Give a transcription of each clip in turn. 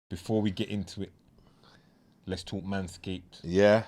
Before we get into it, let's talk Manscaped. Yeah.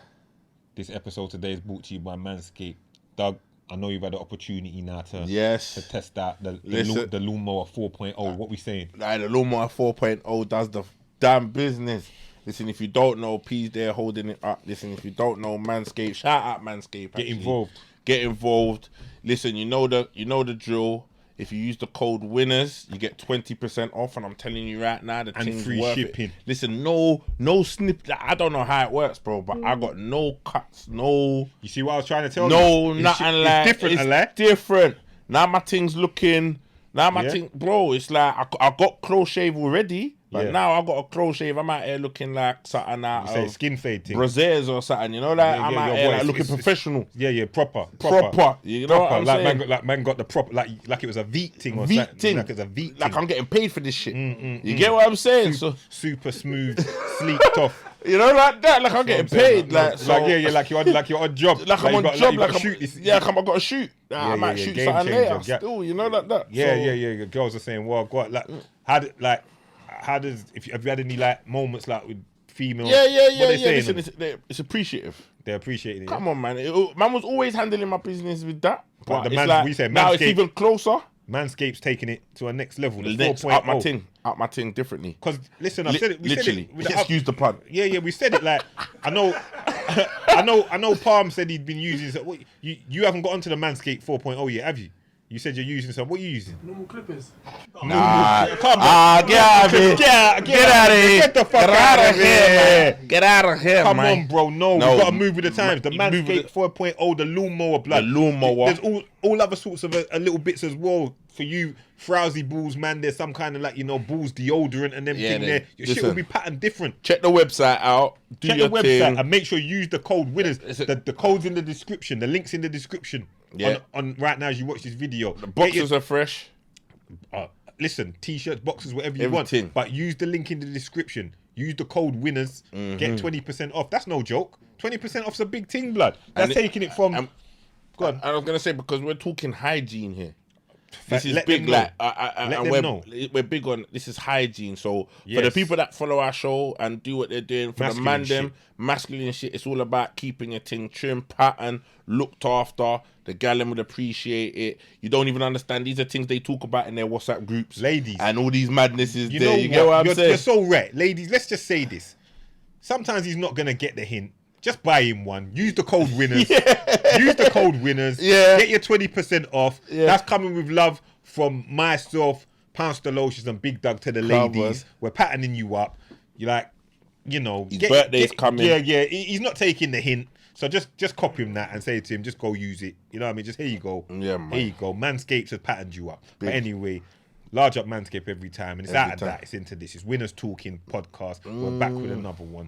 This episode today is brought to you by Manscaped. Doug, I know you've had the opportunity now to test out the Lawnmower 4.0. What we saying? Like, the Lawnmower 4.0 does the damn business. Listen, if you don't know, P's there holding it up. Listen, if you don't know Manscaped, shout out Manscaped. Get involved. Get involved. Listen, you know the drill. If you use the code winners, you get 20% off, and I'm telling you right now, the thing's free worth shipping. It. Listen, no snip. I don't know how it works, bro, but I got no cuts, no. You see what I was trying to tell you? No, nothing like. It's different, it's different. Now my thing's looking. Now my thing, bro. It's like I got close shave already. But now I got a close shave. I'm out here looking like something out you say skin fade thing. Braziers or something, you know, like I'm out here like looking professional. Proper. You know what I'm saying? Like man got the proper, like it was a Veet thing or something. Like it's a Veet thing. Like I'm getting paid for this shit. You get what I'm saying? Super smooth, sleek, tough. You know, like that. Like I'm getting paid. Like you're on job. Like I'm on job. Like I got to shoot. I might shoot something later. Still, you know, like that. Yeah. Girls are saying, well, God, like how does have you had any like moments like with females? Yeah. Listen, it's appreciative. They're appreciating it. Come on, man. Man was always handling my business with that. But the we said now it's even closer. Manscaped's taking it to a next level. The next, 4.0. Up my thing differently. Because listen, I've said it. Literally. Excuse the pun. Yeah. We said it like I know. Palm said he'd been using. So, you haven't got onto the Manscaped 4.0 yet, have you? You said you're using some. What are you using? Normal clippers. Nah. Come on. Get out of here. Get out of here. Get the fuck out of here. Get out of here, Come man. on, bro. No, we've got to move with the times. The Manscaped 4.0, the lawnmower blood. The lawnmower. There's all other sorts of little bits as well for you frowsy balls, man. There's some kind of like, balls deodorant and everything there. Your shit will be patterned different. Check the website out. Check the website and make sure you use the code winners. The code's in the description. The link's in the description. Yeah. On right now as you watch this video. The boxes are fresh. Listen, t-shirts, boxes, whatever you want. But use the link in the description. Use the code winners. Get 20% off. That's no joke. 20% off's a big thing, blood. That's taking it from. Go on. I was gonna say, because we're talking hygiene here. This is let big, them like, and we're big on this is hygiene. So for the people that follow our show and do what they're doing, for Masculine the man, masculine shit, it's all about keeping your thing trim, pattern, looked after. The gallon would appreciate it. You don't even understand. These are things they talk about in their WhatsApp groups, ladies, and all these madnesses. You there. know You get what I'm saying? You're so right, ladies. Let's just say this. Sometimes he's not gonna get the hint. Just buy him one. Use the code winners. Use the code winners. Get your 20% off. That's coming with love from myself, Pounds and Dougie, and Big Doug to the ladies. We're patterning you up. You're like, his birthday's coming. Yeah. He's not taking the hint. So just copy him that and say to him, just go use it. You know what I mean? Just here you go. Yeah, man. Here you go. Manscaped has patterned you up. Big. But anyway, large up Manscaped every time. And it's out of that. It's into this. It's Winners Talking podcast. We're back with another one.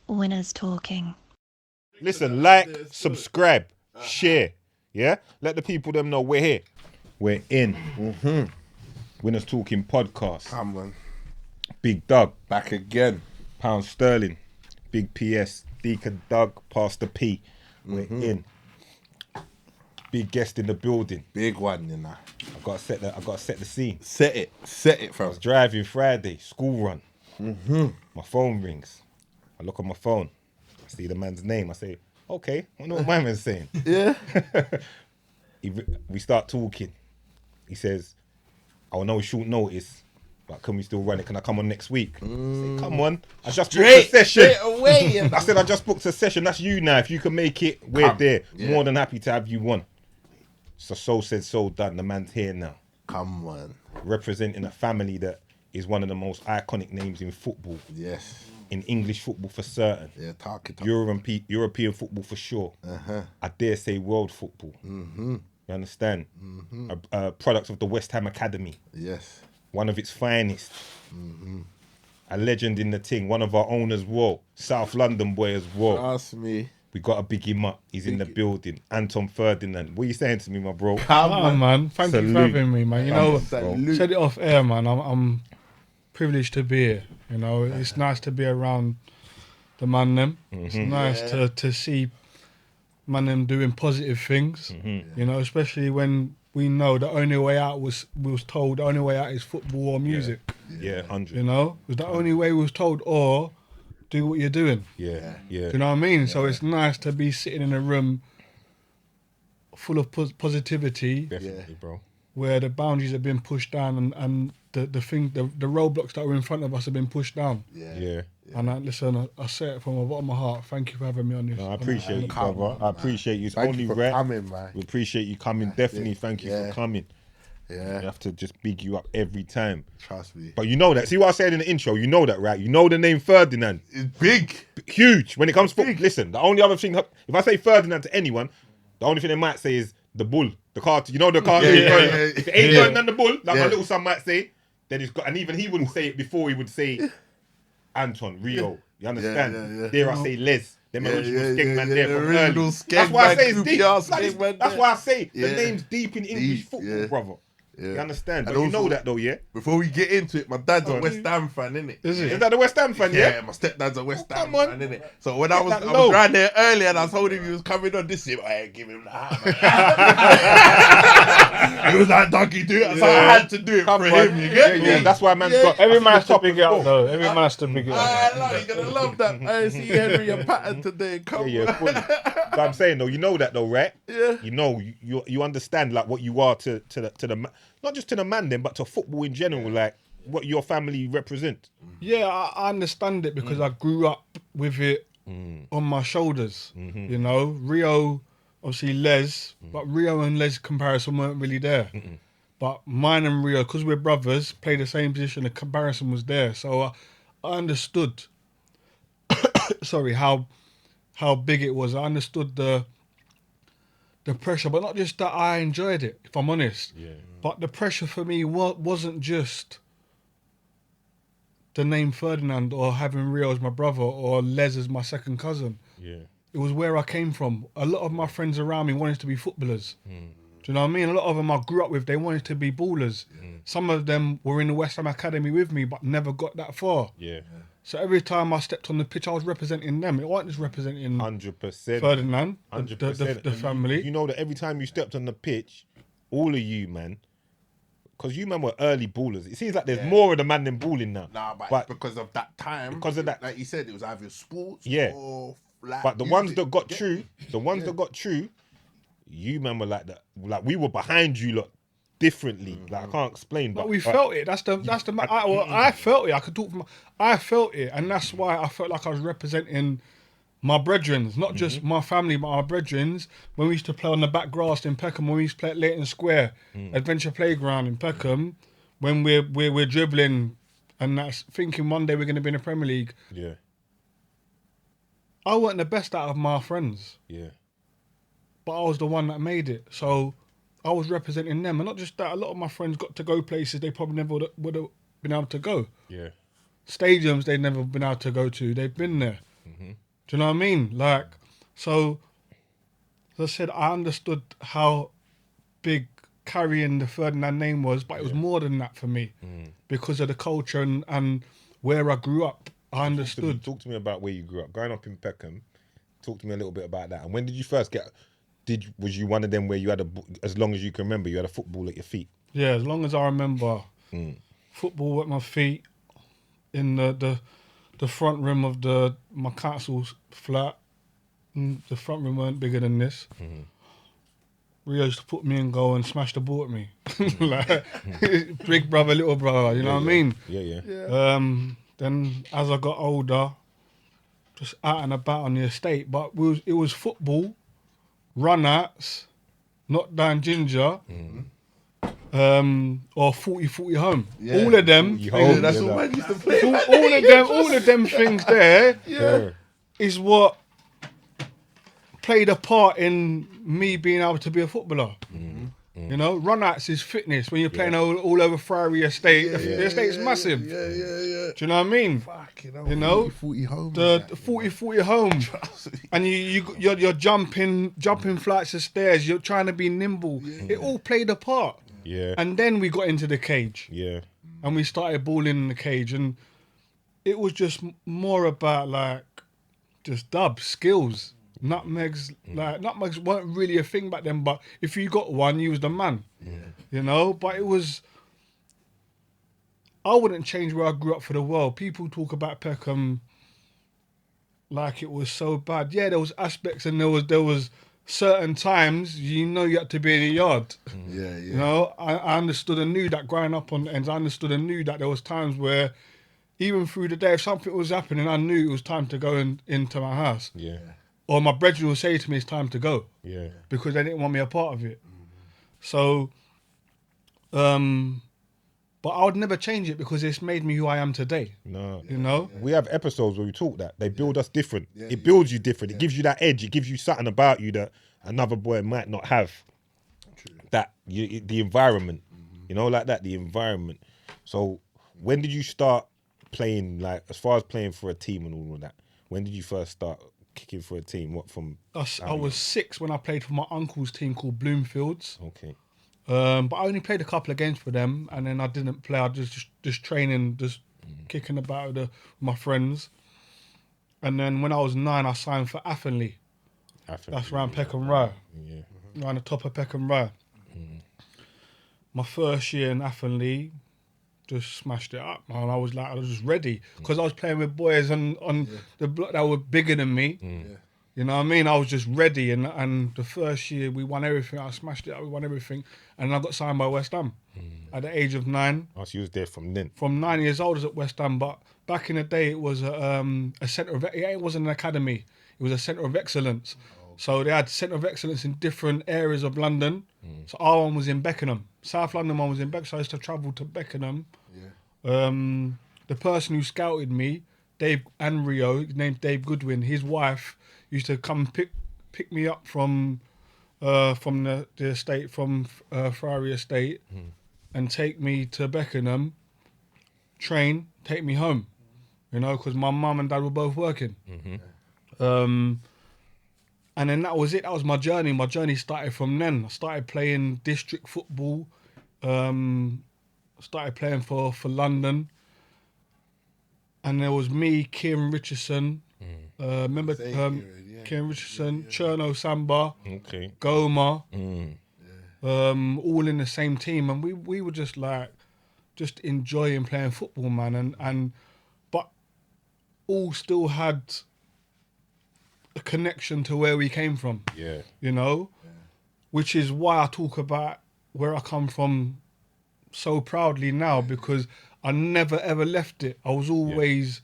Winners Talking. Listen, like, subscribe, share. Yeah? Let the people them know we're here. We're in. Winners Talking podcast. Come on. Big Doug. Back again. Pound Sterling. Big PS. Deacon Doug. Pastor P. We're in. Big guest in the building. Big one, you know. I gotta set the scene. Set it, I was driving Friday, school run. My phone rings. I look on my phone. I see the man's name. I say, okay, I wonder what my man's saying. Yeah. We start talking. He says, I know it's short notice, but can we still run it? Can I come on next week? I say, come on. I just booked a session. Straight away. I said, I just booked a session. That's you now. If you can make it, we're there. Yeah. More than happy to have you on. So said, so done. The man's here now. Come on. Representing a family that is one of the most iconic names in football. Yes. In English football for certain. Yeah, talk. European football for sure. I dare say world football. You understand? A product of the West Ham Academy. Yes. One of its finest. A legend in the thing. One of our own as well. South London boy as well. Trust me. We got to big him up. He's in the building. Anton Ferdinand. What are you saying to me, my bro? Come on, man. Thank you for having me, man. You know, Salute. said it off air, man. I'm privileged to be here. You know, it's nice to be around the man them. It's nice to see man them doing positive things. You know, especially when we know the only way out we was told the only way out is football or music. Yeah, 100. You know, it was the only way we was told, or do what you're doing. Yeah. Do you know what I mean? So it's nice to be sitting in a room full of positivity. Definitely, bro. Where the boundaries have been pushed down and the roadblocks that were in front of us have been pushed down. Yeah. And listen, I say it from the bottom of my heart. Thank you for having me on this. No, I appreciate you, Come brother. on, I appreciate you. It's Thank only you for rare. coming, man. We appreciate you coming. Definitely, thank you for coming. Yeah. We have to just big you up every time. Trust me. But you know that. See what I said in the intro? You know that, right? You know the name Ferdinand. It's big. Huge. When it comes to listen, the only other thing, if I say Ferdinand to anyone, the only thing they might say is the bull. The cartoon. You know the cartoon? If it ain't Ferdinand the bull, like my little son might say, then it's got, and even he wouldn't say it before he would say Anton, Rio. You understand? Dare I say Les. Them original skeng man there from early. That's why I say it's deep. That's why I say the name's deep in English football, brother. You understand? But And you know also, that though, yeah? Before we get into it, my dad's a West Ham fan, innit? Is that the West Ham fan, yeah? Yeah, my stepdad's a West Ham come on. fan, innit? So when I was that low. around there earlier and I told him he was coming on this year, I ain't give him that. He was like, Dougie, do it. So I had to do it for him, you get me? Yeah, that's why man's got Every man has to big it up, though. Every man has to big it up. I love, you're gonna love that. I see Henry and Patton today. Come Yeah, fully. But I'm saying though, you know that though, right? Yeah. You know, you understand like what you are to the not just to the man then, but to football in general, like what your family represent. Yeah, I understand it because I grew up with it on my shoulders. You know, Rio, obviously Les, but Rio and Les comparison weren't really there. But mine and Rio, because we're brothers, play the same position. The comparison was there, so I understood. Sorry, how big it was. I understood the pressure, but not just that I enjoyed it, if I'm honest. Yeah. But the pressure for me wasn't just the name Ferdinand or having Rio as my brother or Les as my second cousin. Yeah. It was where I came from. A lot of my friends around me wanted to be footballers. Do you know what I mean? A lot of them I grew up with, they wanted to be ballers. Some of them were in the West Ham Academy with me, but never got that far. Yeah. So every time I stepped on the pitch, I was representing them. It wasn't just representing 100%. Ferdinand, 100%. the family. You know that every time you stepped on the pitch, all of you, man, because you, man, were early ballers. It seems like there's more of the man than balling now. Nah, but because of that time. Because of that. Like you said, it was either sports or like But the music. ones that got true, you, man, were like that. Like we were behind you, lot, differently. Like I can't explain, But we felt it. That's the. I felt it. I could talk. I felt it, and that's why I felt like I was representing my brethren, not just my family, but our brethren. When we used to play on the back grass in Peckham, when we used to play at Leighton Square, Adventure Playground in Peckham, when we're dribbling, and that's thinking one day we're going to be in the Premier League. Yeah. I wasn't the best out of my friends, Yeah. but I was the one that made it. So I was representing them, and not just that. A lot of my friends got to go places they probably never would have been able to go. Yeah. Stadiums they'd never been able to go to. They've been there. Do you know what I mean? Like, so as I said, I understood how big carrying the Ferdinand name was, but it was more than that for me because of the culture and where I grew up. I understood. Talk to me about where you grew up. Growing up in Peckham, talk to me a little bit about that. And when did you first get? Was you one of them where you had as long as you can remember, you had a football at your feet? Yeah, as long as I remember, football at my feet in the front room of my council's flat. The front room weren't bigger than this. Rio used to put me in goal and smash the ball at me. Like, big brother, little brother, you know what I mean? Yeah. Then as I got older, just out and about on the estate, but it was football, run-outs, knock down ginger, or 40-40 home. Yeah. All of them. That's all man used to play. All of them things there is what played a part in me being able to be a footballer. You know, run-outs is fitness. When you're playing all over Friary Estate, the estate's massive. Yeah. Do you know what I mean? You know, 40 home. The 40 home. And you're jumping flights of stairs. You're trying to be nimble. It all played a part. Yeah. And then we got into the cage. Yeah. And we started balling in the cage. And it was just more about like just dubs, skills. Nutmegs weren't really a thing back then, but if you got one, you was the man. You know, but it was, I wouldn't change where I grew up for the world. People talk about Peckham like it was so bad. Yeah, there was aspects, and there was certain times you had to be in the yard. You know, I understood and knew that growing up on the ends. I understood and knew that there was times where even through the day, if something was happening, I knew it was time to go into my house. Or my brethren will say to me, it's time to go. Because they didn't want me a part of it. So, but I would never change it because it's made me who I am today. No. You know? We have episodes where we talk that. They build us different. It builds you different. It gives you that edge. It gives you something about you that another boy might not have. That, the environment. You know, like that, the environment. So, when did you start playing, like, as far as playing for a team and all of that? When did you first start kicking for a team? What, from? I was 6 when I played for my uncle's team called Bloomfields. Okay. But I only played a couple of games for them, and then I didn't play. I just training, just kicking about with my friends. And then when I was 9, I signed for Athenley. That's around Peckham Row. Around the top of Peckham Row. My first year in Athenley, just smashed it up, man. I was just ready because I was playing with boys on the block that were bigger than me. You know what I mean? I was just ready, and the first year we won everything. I smashed it up. We won everything, and I got signed by West Ham at the age of 9. Oh, so you was there from then? From 9 years old, I was at West Ham, but back in the day, it was a centre of. It wasn't an academy. It was a centre of excellence. So they had centre of excellence in different areas of London. So our one was in Beckenham. South London one was in Beckenham. So I used to travel to Beckenham. The person who scouted me, Dave and Rio, his name's Dave Goodwin, his wife used to come pick me up from the estate, from Friary Estate, and take me to Beckenham, train, take me home, you know, because my mum and dad were both working. And then that was it. That was my journey. My journey started from then. I started playing district football. Started playing for London. And there was me, Kieran Richardson. Remember Kieran Richardson, Cherno Samba, Goma. All in the same team. And we were just enjoying playing football, man. But all still had a connection to where we came from. You know? Which is why I talk about where I come from so proudly now, because I never ever left it. I was always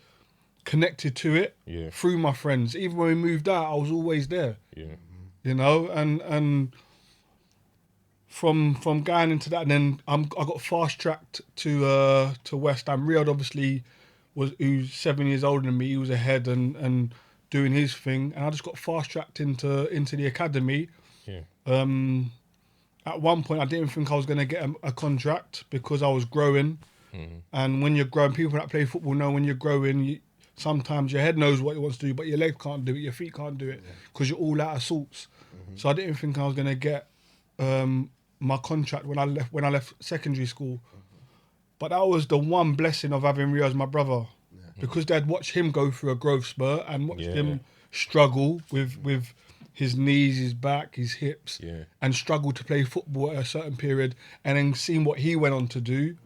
connected to it through my friends. Even when we moved out, I was always there. You know, and from going into that, and then I got fast tracked to West Ham. Riyadh obviously who's 7 years older than me. He was ahead and doing his thing, and I just got fast tracked into the academy. At one point, I didn't think I was going to get a contract because I was growing. And when you're growing, people that play football know when you're growing, sometimes your head knows what it wants to do, but your leg can't do it, your feet can't do it, because you're all out of sorts. So I didn't think I was going to get my contract when I left secondary school. But that was the one blessing of having Rio as my brother, because they'd watched him go through a growth spurt and watched him struggle with his knees, his back, his hips, and struggle to play football at a certain period, and then seeing what he went on to do.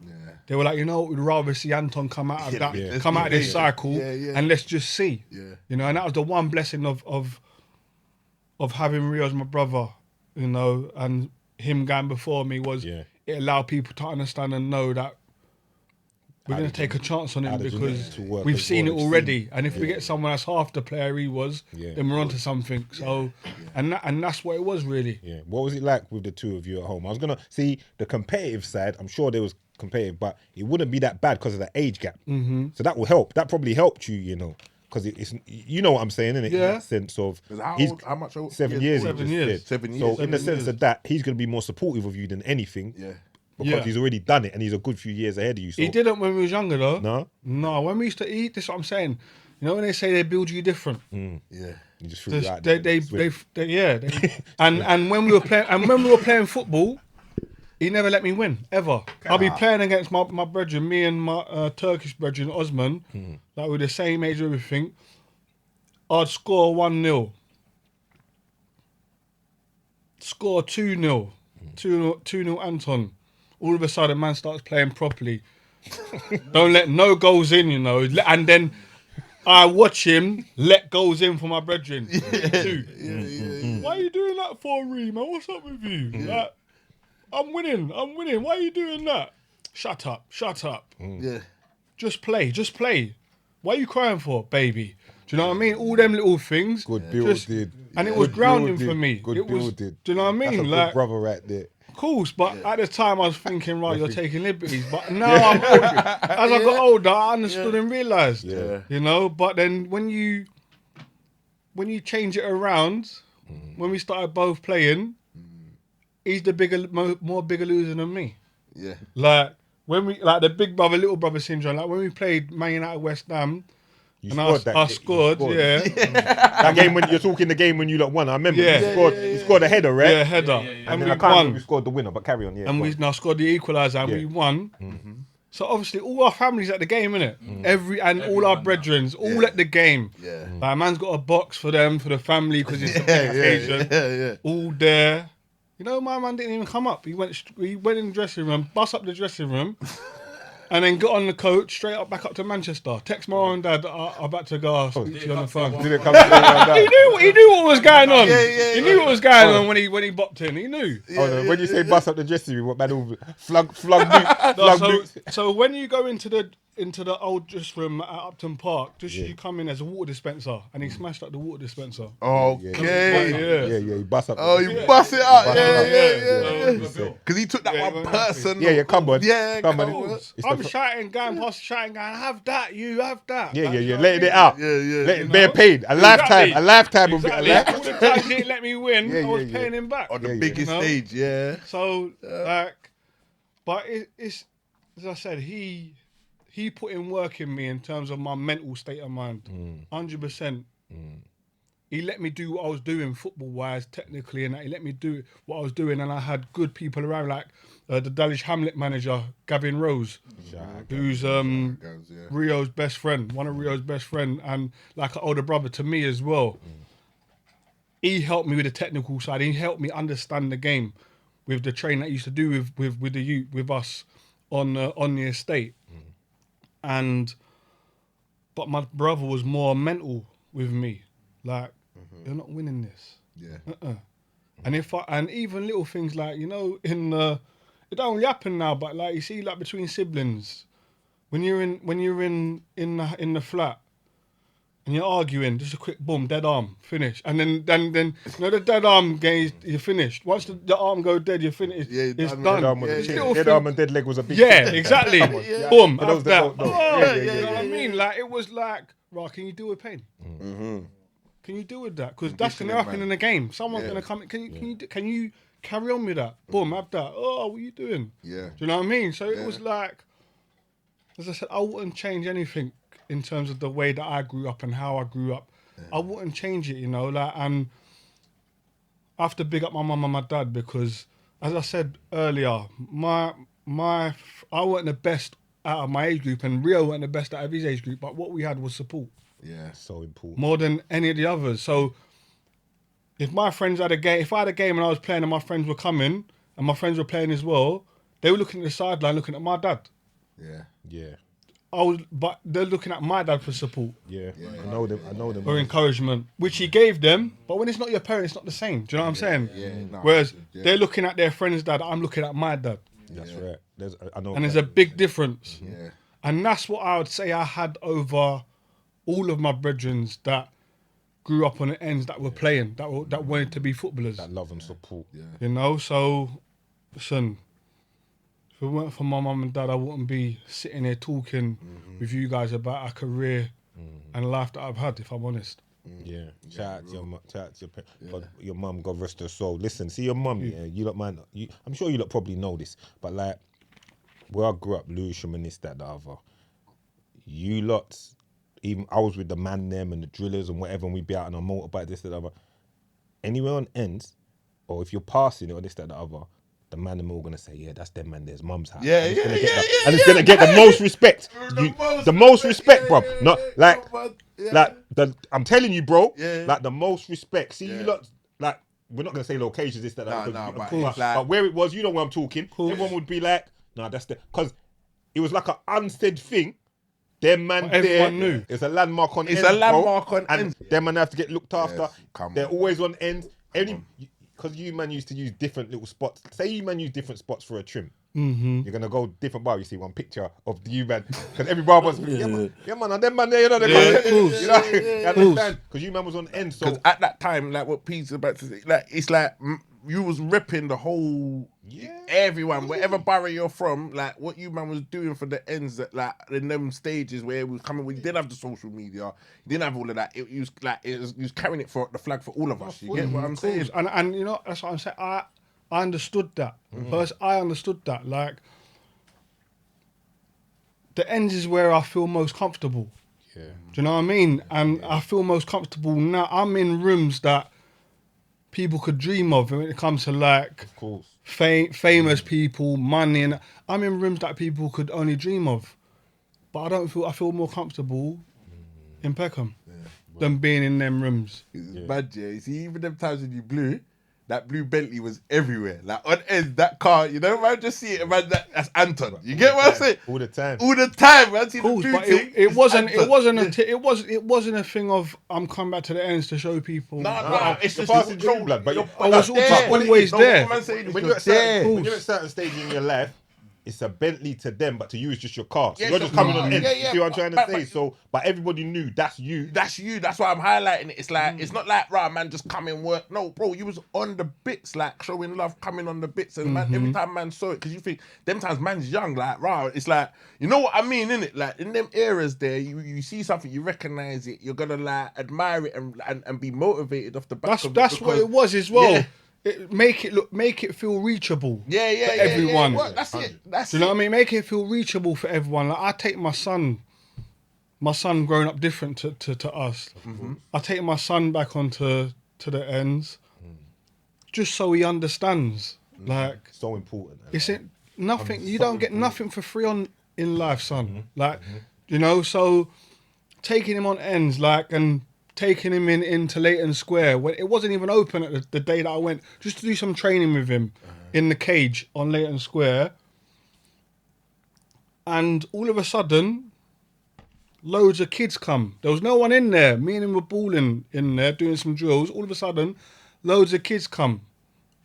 They were like, you know, we'd rather see Anton come out of that, come out of this cycle, and let's just see. You know, and that was the one blessing of having Rio as my brother, you know, and him going before me was it allowed people to understand and know that we're going to take a chance on him because we've seen it already. And if we get someone that's half the player he was, then we're onto something. So, and that's what it was really. What was it like with the two of you at home? I was going to see the competitive side. I'm sure there was competitive, but it wouldn't be that bad because of the age gap. So that will help. That probably helped you, you know, because it's you know what I'm saying, innit? Yeah. In that sense of How much? 7 years. he 7 just years. said. 7 So years. in the 7 sense years. of that, he's going to be more supportive of you than anything. Yeah. Because he's already done it and he's a good few years ahead of you. So. He didn't when we was younger though. No? When we used to eat, this is what I'm saying. You know when they say they build you different. Yeah. He just threw you out They, there. and when we were playing football, he never let me win ever. I'll be playing against my brethren, me and my Turkish brethren Osman, like we're the same age and everything. I'd score 1-0, score 2-0, 2-0 Anton. All of a sudden, man starts playing properly. Don't let no goals in, you know, and then I watch him let goals in for my brethren. Why are you doing that for, Ree, man? What's up with you? Like, I'm winning. Why are you doing that? Shut up. Yeah. Just play. Why are you crying for, baby? Do you know what I mean? All them little things. Good building. And it was grounding for me. Good it was, building. do you know what I mean? That's a good Like, brother right there. of course, but at the time I was thinking, right, you're taking liberties. But now I'm older. As I got older, I understood and realised. Yeah. You know, but then when you change it around, when we started both playing, he's the more bigger loser than me. Yeah. Like when we the big brother, little brother syndrome. Like when we played Man United West Ham, I scored. Yeah. That game when you're talking the game when you lot won. I remember you scored a header, right? Yeah, header. And then we I can't remember won. who scored the winner, but carry on. Yeah. And we now scored the equaliser and we won. So obviously all our families at the game, innit? All our brethrens, all at the game. Yeah. Like man's got a box for them, for the family, because it's a big occasion. Yeah. All there. You know, my man didn't even come up. He went in the dressing room, bust up the dressing room, and then got on the coach straight up back up to Manchester. Text my mum and dad, I'm about to go speak to you on the phone. Did it come to that? He knew what was going on. He knew Yeah. what was going on when he bopped in. He knew. When you say bust up the dressing room, what man all flug boots? So when you go into the old dressing room at Upton Park, you come in as a water dispenser, and he smashed up the water dispenser. Okay. Yeah, you bust up. Oh, you bust it up. Yeah. Because he took that one person. Yeah, come on. Yeah, come come on. on. I'm shouting, going past, have that, you have that. Yeah, Like, letting it out. They're paid. A lifetime of it. Exactly. All the times he didn't let me win, I was paying him back. On the biggest stage, So, but it's, as I said, he put in work in me in terms of my mental state of mind. 100%. He let me do what I was doing football-wise, technically, and that he let me do what I was doing, and I had good people around, like the Dulwich Hamlet manager, Gavin Rose, who's Rio's best friend, one of Rio's best friend, and like an older brother to me as well. He helped me with the technical side. He helped me understand the game with the training that he used to do with the youth, with us on the estate. But my brother was more mental with me. Like, you're not winning this. Yeah. And even little things like, you know, it don't only happen now, but like you see, like between siblings, when you're in the flat and you're arguing, just a quick boom, dead arm, finish, and then you know the dead arm game, you're finished. Once the arm go dead, you're finished. Yeah, it's done. done. Dead arm and dead leg was a big Yeah, thing. exactly. Yeah. Boom, For those have that that. don't know. You know what I mean? Like it was like, right, can you deal with pain? Can you deal with that? Because that's gonna happen in the game. Someone's gonna come. Can you carry on with that? Boom, have that. Oh, what are you doing? Yeah. Do you know what I mean? So it was like, as I said, I wouldn't change anything in terms of the way that I grew up and how I grew up. I wouldn't change it, you know. Like, and I have to big up my mum and my dad because, as I said earlier, I weren't the best out of my age group, and Rio weren't the best out of his age group. But what we had was support. Yeah. So important. More than any of the others. So if my friends had a game, if I had a game and I was playing and my friends were coming and my friends were playing as well, they were looking at the sideline, looking at my dad. Yeah. But they're looking at my dad for support. Yeah. I know them. Or encouragement, which he gave them. But when it's not your parent, it's not the same. Do you know what I'm saying? Yeah. No, Whereas they're looking at their friend's dad, I'm looking at my dad. That's right. There's a big difference. Yeah. And that's what I would say I had over all of my brethren that grew up on the ends that were playing, that wanted to be footballers. That love and support. Yeah. You know, so listen, if it weren't for my mum and dad, I wouldn't be sitting here talking with you guys about our career and life that I've had, if I'm honest. Yeah, shout out to your mum. Shout out to your God, your mum. God rest her soul. Listen, see your mum. Yeah, you lot, man. I'm sure you lot probably know this, but like where I grew up, Lewisham and this, that, the other. You lot, even I was with the man them and the drillers and whatever, and we'd be out on a motorbike, this, that, the other. Anywhere on ends, or if you're passing it or this, that, the other, the man them all gonna say, yeah, that's them man. There's mum's house. Yeah, and it's yeah, gonna get yeah, the, yeah, and it's yeah, gonna get the most respect. The most respect, yeah, bro. yeah, Not yeah, like. yeah. Like I'm telling you, bro. Yeah. Like the most respect. See, Yeah. you lot. Like we're not gonna say locations, this, that, that. Nah, but But, it's like- but where it was, you know where I'm talking. Everyone would be like, nah, that's the because it was like an unsaid thing. Them man But there, everyone knew. it's a landmark on It's ends, a landmark bro. on and ends. them man have to get looked after. Yes, come They're on. always on ends. Because you man used to use different little spots. Say you man use different spots for a trim. Mm-hmm. You're gonna go different bar. You see one picture of you man, because every bar was yeah man, and them man there, you know, Yeah, of course. you know, you understand? Because you man was on end, so Because at that time, like what Pete's about to say, like it's like you was ripping the whole, everyone, whatever borough you're from, like what you man was doing for the ends that like in them stages where we was coming, we didn't have the social media, you didn't have all of that. It was like you was carrying it for the flag for all of us. You get what I'm saying? And you know, that's what I'm saying. I understood that. First, I understood that. Like, the ends is where I feel most comfortable. yeah. Do you know what I mean? And I feel most comfortable now. I'm in rooms that people could dream of when it comes to like Of course. famous people, money, and I'm in rooms that people could only dream of. But I feel more comfortable in Peckham than being in them rooms. It's bad, yeah. You see, even them times when you blew, that blue Bentley was everywhere. Like on end, that car, you know, man, just see it, man. That's Anton. You get what I'm saying? All the time. All the time, man. See the Cool, blue but thing. it wasn't Anton. it wasn't a thing of I'm coming back to the ends to show people. No, it's You're just passing through blood, but you're I was always there. when you're at certain stages in your life, it's a Bentley to them, but to you it's just your car. So Yeah, you're so just coming you- on end. yeah, You yeah, see what I'm trying to but- say? So, but everybody knew that's you. That's you. That's why I'm highlighting it. It's like it's not like right man just come in work. No, bro, you was on the bits, like showing love, coming on the bits, and man, every time man saw it, because you think them times man's young, like right. It's like you know what I mean, innit? Like in them eras, there you see something, you recognize it, you're gonna like admire it and be motivated off the back of it. That's what because- it was as well. Yeah. Make it feel reachable. Yeah, for everyone. Well, that's it. That's Do you know what I mean? Make it feel reachable for everyone. Like I take my son growing up different to us. I take my son back onto the ends, just so he understands. Like So important. it's nothing. You don't get nothing for free in life, son. Like you know. So taking him on ends, like and taking him into Leighton Square when it wasn't even open at the day that I went, just to do some training with him in the cage on Leighton Square. And all of a sudden, loads of kids come. There was no one in there. Me and him were balling in there, doing some drills. All of a sudden, loads of kids come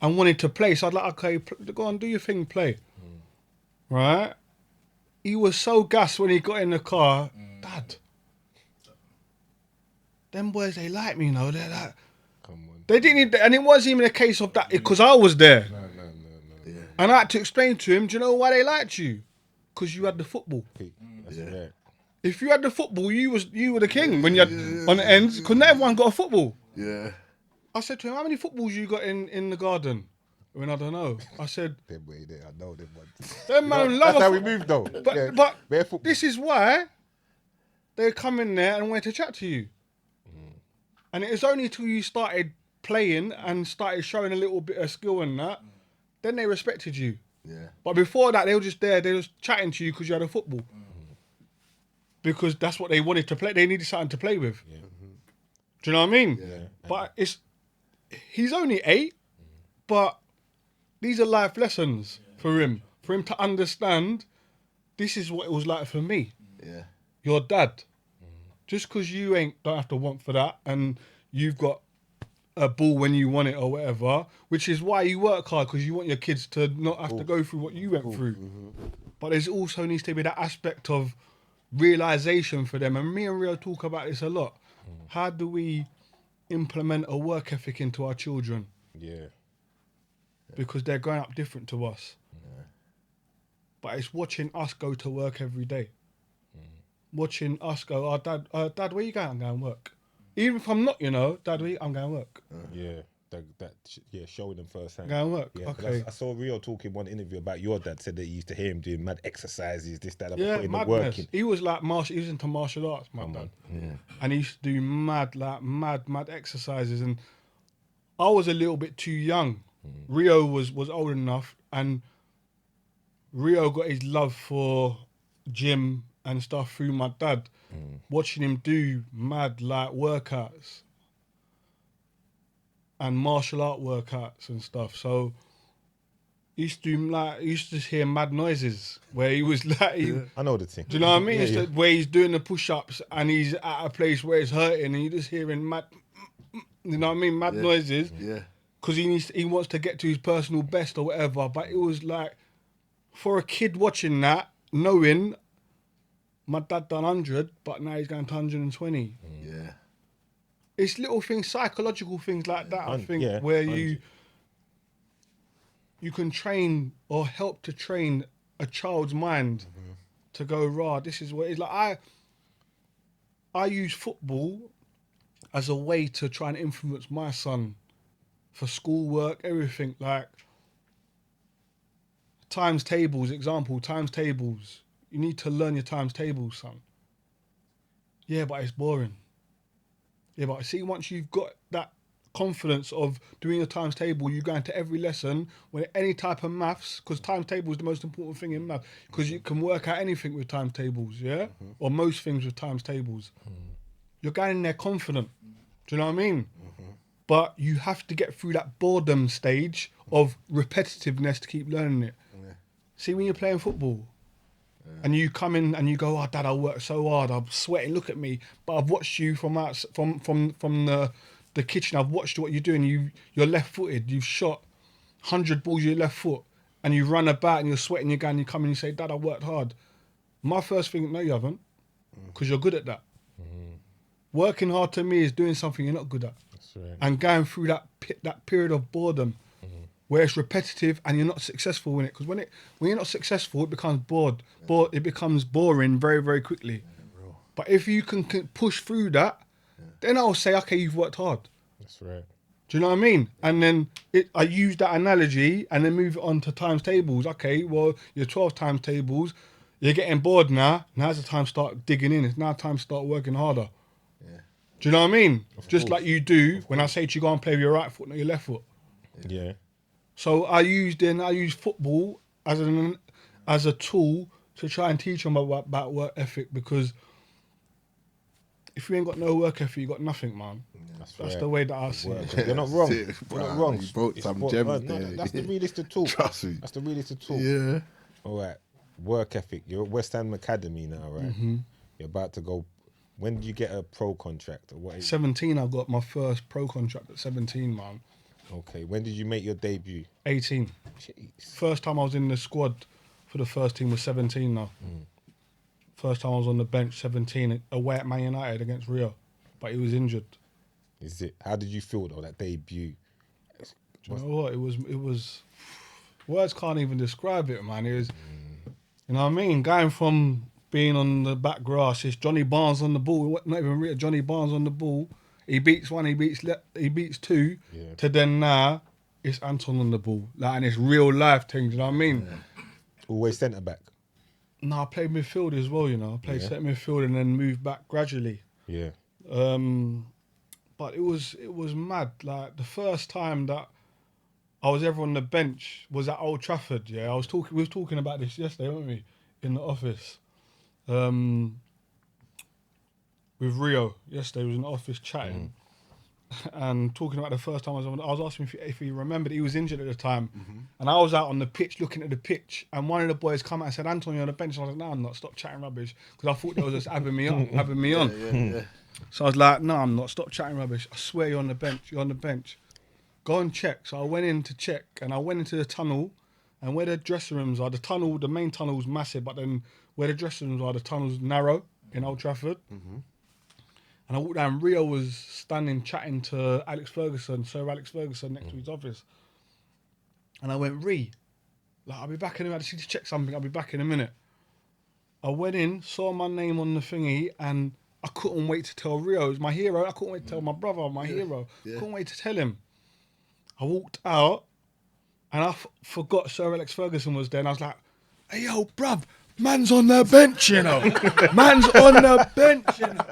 and wanted to play. So I'd like, okay, go on, do your thing, play. Right? He was so gassed when he got in the car. Dad, them boys, they like me, you know. They're like, Come on. they didn't, and it wasn't even a case of that because I was there. No. And I had to explain to him, do you know why they liked you? Because you had the football. That's rare. If you had the football, you were the king when you had on the ends. Because not everyone got a football. Yeah. I said to him, how many footballs you got in the garden? When I don't know. I said, Them way there, I know them ones. them man love That's a how we football. moved though. But, Yeah, but bare football. this is why they come in there and want to chat to you. And it was only till you started playing and started showing a little bit of skill and that, then they respected you. Yeah. But before that, they were just there. They was chatting to you because you had a football. Because that's what they wanted to play. They needed something to play with. Yeah. Do you know what I mean? Yeah. But he's only 8, but these are life lessons for him. For him to understand, this is what it was like for me. Yeah. Your dad. Just because you don't have to want for that and you've got a ball when you want it or whatever, which is why you work hard, because you want your kids to not have to go through what you went through. But there's also needs to be that aspect of realization for them. And me and Rio talk about this a lot. How do we implement a work ethic into our children? Yeah. Because they're growing up different to us. But it's watching us go to work every day. watching us go, "Oh, dad, where you going?" I'm going work. Even if I'm not, dad, I'm going work. Yeah. Showing them firsthand. Going work. Yeah, Okay. I saw Rio talking in one interview about your dad. Said that he used to hear him doing mad exercises, this, that, Yeah, putting the madness. work in. He was like he was into martial arts, my dad. And he used to do mad exercises. And I was a little bit too young. Rio was old enough, and Rio got his love for gym and stuff through my dad. Watching him do mad workouts and martial art workouts and stuff. So he used to hear mad noises where he was I know the thing. do you know what I mean? Yeah, Where he's doing the push-ups and he's at a place where it's hurting and you're just hearing mad, you know what I mean? Mad noises. Yeah. Because he wants to get to his personal best or whatever. But it was like, for a kid watching that, knowing my dad done 100, but now he's going to 120. Yeah. It's little things, psychological things like that, I think, where 100. you can train or help to train a child's mind to go, rah, this is what it's like. I use football as a way to try and influence my son for schoolwork, everything. Like, times tables. You need to learn your times tables, son. Yeah, but it's boring. Yeah, but see, once you've got that confidence of doing your times table, you go into every lesson when any type of maths, because times table is the most important thing in math, because you can work out anything with times tables, yeah, or most things with times tables. You're going in there confident. Do you know what I mean? But you have to get through that boredom stage of repetitiveness to keep learning it. See, when you're playing football, and you come in and you go, "Oh, Dad, I worked so hard. I'm sweating. Look at me." But I've watched you from the kitchen. I've watched what you're doing. You're left-footed. You've shot 100 balls with your left foot, and you run about and you're sweating. You go and you come in and you say, "Dad, I worked hard." My first thing, no, you haven't, because you're good at that. Working hard to me is doing something you're not good at, and going through that period of boredom. Where it's repetitive and you're not successful in it. Because when you're not successful, it becomes it becomes boring very, very quickly. But if you can push through that, then I'll say, okay, you've worked hard. That's right. Do you know what I mean? And then I use that analogy and then move it on to times tables. Okay, well, you're 12 times tables. You're getting bored now. Now's the time to start digging in. It's now time to start working harder. Yeah. Do you know what I mean? Just like you do when I say to you, go and play with your right foot, not your left foot. Yeah. So I use football as a tool to try and teach them about work ethic, because if you ain't got no work ethic, you got nothing, man. That's the way that I see it. You're not wrong. You're not wrong. You brought some gems there. That's the realistic talk. Trust me. That's the realistic talk. Yeah. All right. Work ethic. You're at West Ham Academy now, right? You're about to go. When did you get a pro contract? Or what? 17, I got my first pro contract at 17, man. Okay. When did you make your debut? 18. Jeez. First time I was in the squad for the first team was 17 now. First time I was on the bench, 17, away at Man United against Rio. But he was injured. Is it? How did you feel though, that debut? Do you know what? It was words can't even describe it, man. It was, you know what I mean? Going from being on the back grass, it's Johnny Barnes on the ball, not even Rio, Johnny Barnes on the ball. He beats one, he beats two, to then now it's Anton on the ball. Like, and it's real life things, you know what I mean? Yeah. Always centre back. No, I played midfield as well, you know. I played centre midfield and then moved back gradually. Yeah. But it was mad. Like, the first time that I was ever on the bench was at Old Trafford. Yeah, we was talking about this yesterday, weren't we, in the office, with Rio. Yesterday, we was in the office chatting and talking about the first time I was asking if he remembered. He was injured at the time, and I was out on the pitch looking at the pitch, and one of the boys come out and said, "Anton, you're on the bench." And I was like, "No, I'm not. Stop chatting rubbish," because I thought they was just having me on. Yeah. So I was like, "No, I'm not. Stop chatting rubbish. I swear you're on the bench. You're on the bench. Go and check." So I went in to check, and I went into the tunnel, and where the dressing rooms are, the main tunnel's massive, but then where the dressing rooms are, the tunnel's narrow in Old Trafford. And I walked down, Rio was standing chatting to Sir Alex Ferguson, next to his office. And I went, "Ree, like, I'll be back in a minute. I just need to check something. I'll be back in a minute." I went in, saw my name on the thingy, and I couldn't wait to tell Rio. It was my hero. I couldn't wait to tell my brother, my hero. Couldn't wait to tell him. I walked out, and I forgot Sir Alex Ferguson was there, and I was like, hey, yo, bruv, man's on the bench, you know. Man's on the bench, you know.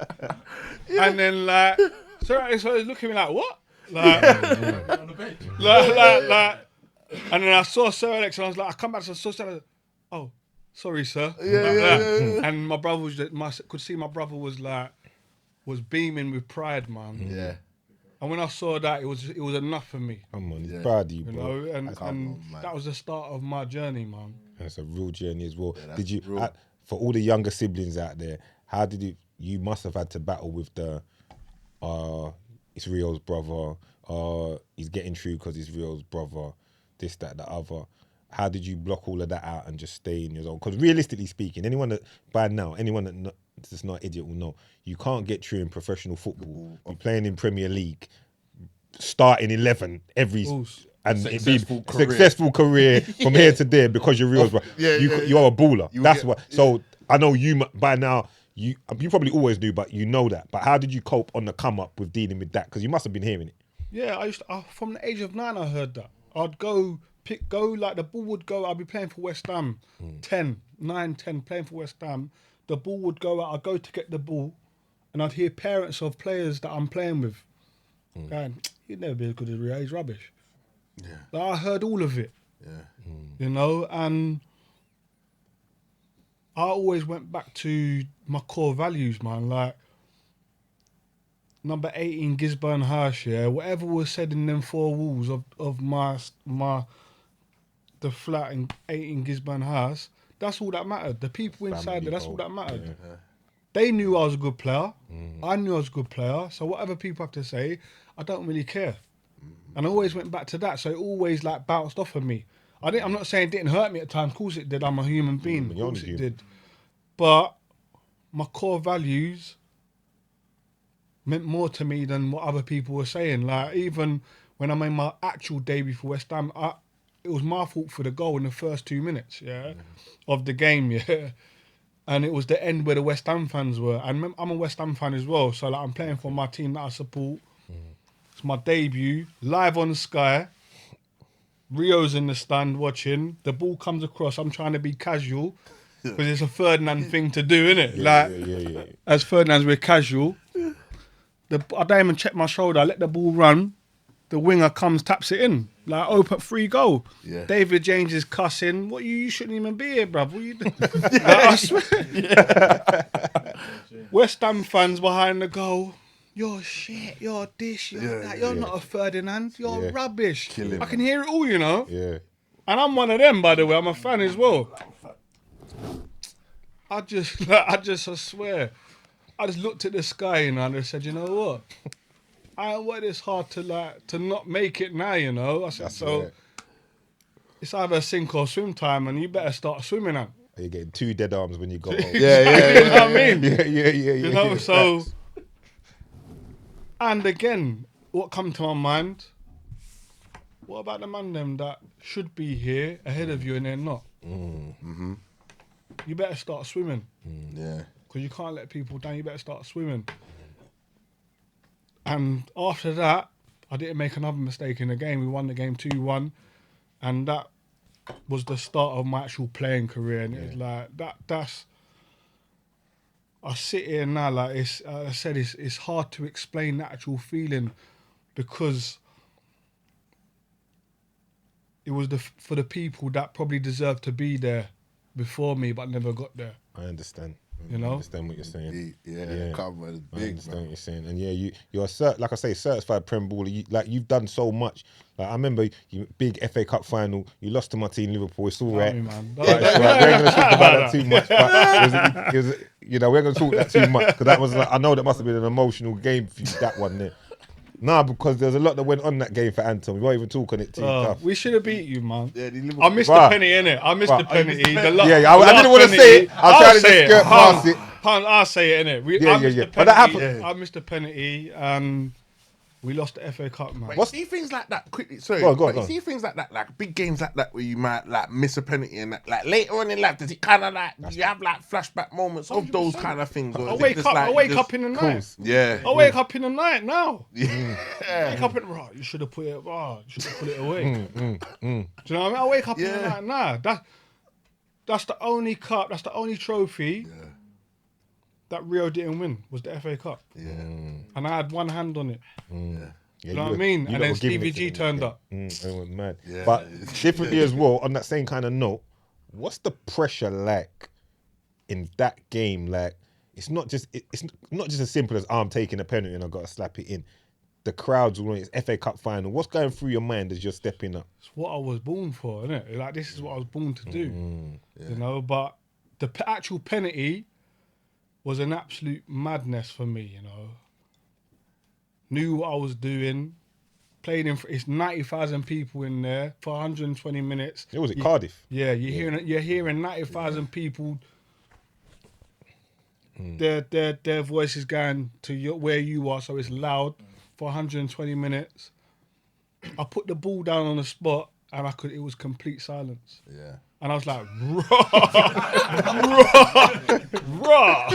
And then, like, Sir Alex Ferguson looking at me like, what? Like, On the bench. like, and then I saw Sir Alex, and I was like, I come back to Sir Alex, oh, sorry, sir. Yeah. And my brother could see my brother was beaming with pride, man. Yeah. And when I saw that, it was enough for me. Come on, he's proud of you, You bro. know, and that was the start of my journey, man. It's a real journey as well. Yeah, Did you, real. for all the younger siblings out there, how did you must have had to battle with the, it's Rio's brother, he's getting through because he's Rio's brother, this, that, the other. How did you block all of that out and just stay in your zone? Because realistically speaking, anyone that's not an idiot will know, you can't get through in professional football. You're playing in Premier League, starting 11 every... And successful career from here to there because you're Rio's brother. You're a baller. That's what. So I know you by now. You probably always do, but you know that. But how did you cope on the come up with dealing with that? Because you must have been hearing it. Yeah, I used to, from the age of 9, I heard that. I'd go like the ball would go. I'd be playing for West Ham, 9, 10, playing for West Ham. The ball would go out. I'd go to get the ball, and I'd hear parents of players that I'm playing with going, "He'd never be as good as Rio. He's rubbish." Yeah, like, I heard all of it. Yeah, you know, and I always went back to my core values, man. Like number 18 Gisborne House, yeah. Whatever was said in them 4 walls of the flat in 18 Gisborne House, that's all that mattered. The people inside there, that's all that mattered. Yeah. They knew I was a good player. I knew I was a good player. So whatever people have to say, I don't really care. And I always went back to that. So it always like bounced off of me. I'm not saying it didn't hurt me at times. Of course it did. I'm a human being. Of course it did. But my core values meant more to me than what other people were saying. Like even when I made my actual debut for West Ham, it was my fault for the goal in the first 2 minutes, of the game, And it was the end where the West Ham fans were. And I'm a West Ham fan as well, so like I'm playing for my team that I support. It's my debut, live on Sky. Rio's in the stand watching. The ball comes across. I'm trying to be casual because it's a Ferdinand thing to do, innit? As Ferdinand's, we're casual. I don't even check my shoulder. I let the ball run. The winger comes, taps it in. Like, open free goal. Yeah. David James is cussing. What, you shouldn't even be here, bruv. What you doing? Like, I swear. West Ham fans behind the goal. You're shit. You're this. You're that. You're not a Ferdinand. You're rubbish. I can hear it all, you know. Yeah. And I'm one of them, by the way. I'm a fan as well. I swear. I just looked at the sky, you know, and I said, you know what? I ain't worked this hard to not make it now, you know. I said, so it's either sink or swim time, and you better start swimming now. You're getting 2 dead arms when you go home. You know what I mean? Yeah. You know, so. And again, what come to my mind? What about the man them that should be here ahead of you and they're not? Mm-hmm. You better start swimming. Yeah. Because you can't let people down. You better start swimming. And after that, I didn't make another mistake in the game. We won the game 2-1. And that was the start of my actual playing career. And it's like, that's... I sit here now, like, it's hard to explain the actual feeling because it was for the people that probably deserved to be there before me but never got there. I understand. You know? I understand what you're saying. Yeah. Come on, I understand what you're saying. And you're like I say, certified Prem baller. You've done so much. Like I remember you big FA Cup final. You lost to my team Liverpool. It's all right. Man. It's all right. We're going to talk about that too much. But it was, we're going to talk that too much because that was I know that must have been an emotional game for you. That one there. Nah, because there's a lot that went on that game for Anton. We won't even talk on it too tough. We should have beat you, man. Yeah, I missed the penny, innit? I missed the penny. I didn't want to say it. I was trying to just skirt past it. I'll say it, innit? I missed the penalty. But that happened. I missed the penalty. We lost the FA Cup, man. But you see things like that quickly. Sorry, Go on. you see things like that, like big games like that, where you might like miss a penalty and that. Like later on in life, does it kind of like you have like flashback moments of those kind of things? Or I is it wake just up. like I wake just- up in the night. Yeah. I wake up in the night now. Yeah. I wake up in right. You should have put it. You should have put it away. Do you know what I mean? I wake up in the Yeah. night. Nah, that's the only cup. That's the only trophy that Rio didn't win was the FA Cup. Yeah. And I had one hand on it. Yeah, You know what I mean? you And lot then were giving Stevie it to G them, turned yeah. up. It went mad. Yeah. But differently as well, on that same kind of note, what's the pressure like in that game? Like, it's not just as simple as I'm taking a penalty and I've got to slap it in. The crowd's all on it. It's FA Cup final. What's going through your mind as you're stepping up? It's what I was born for, isn't it? Like, this is what I was born to do. You know, but the actual penalty was an absolute madness for me, you know. Knew what I was doing. Played in, it's 90,000 people in there for 120 minutes. It was at Cardiff. Yeah, you're hearing 90,000 people. Their voices going to where you are, so it's loud for 120 minutes. I put the ball down on the spot, and it was complete silence. Yeah. And I was like, raw.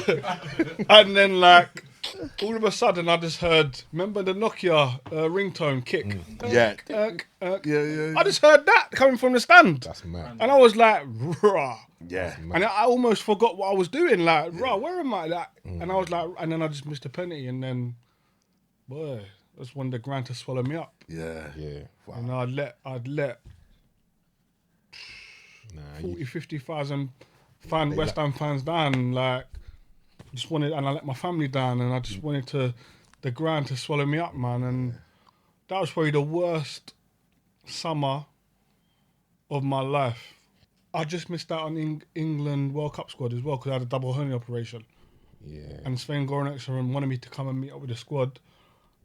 And then, like, all of a sudden, I just heard, remember the Nokia ringtone kick? Yeah. Yeah. I just heard that coming from the stand. That's mad. And I was like, raw. Yeah. And I almost forgot what I was doing. Like, raw, where am I? Like, and I was like, and then I just missed a penalty. And then, boy, that's when the ground to swallow me up. Yeah. Yeah. Wow. And I'd let 50,000 West Ham fans down. Like, and I let my family down, and I just wanted the ground to swallow me up, man. And that was probably the worst summer of my life. I just missed out on England World Cup squad as well because I had a double hernia operation. Yeah. And Sven Goran Ekstrom wanted me to come and meet up with the squad,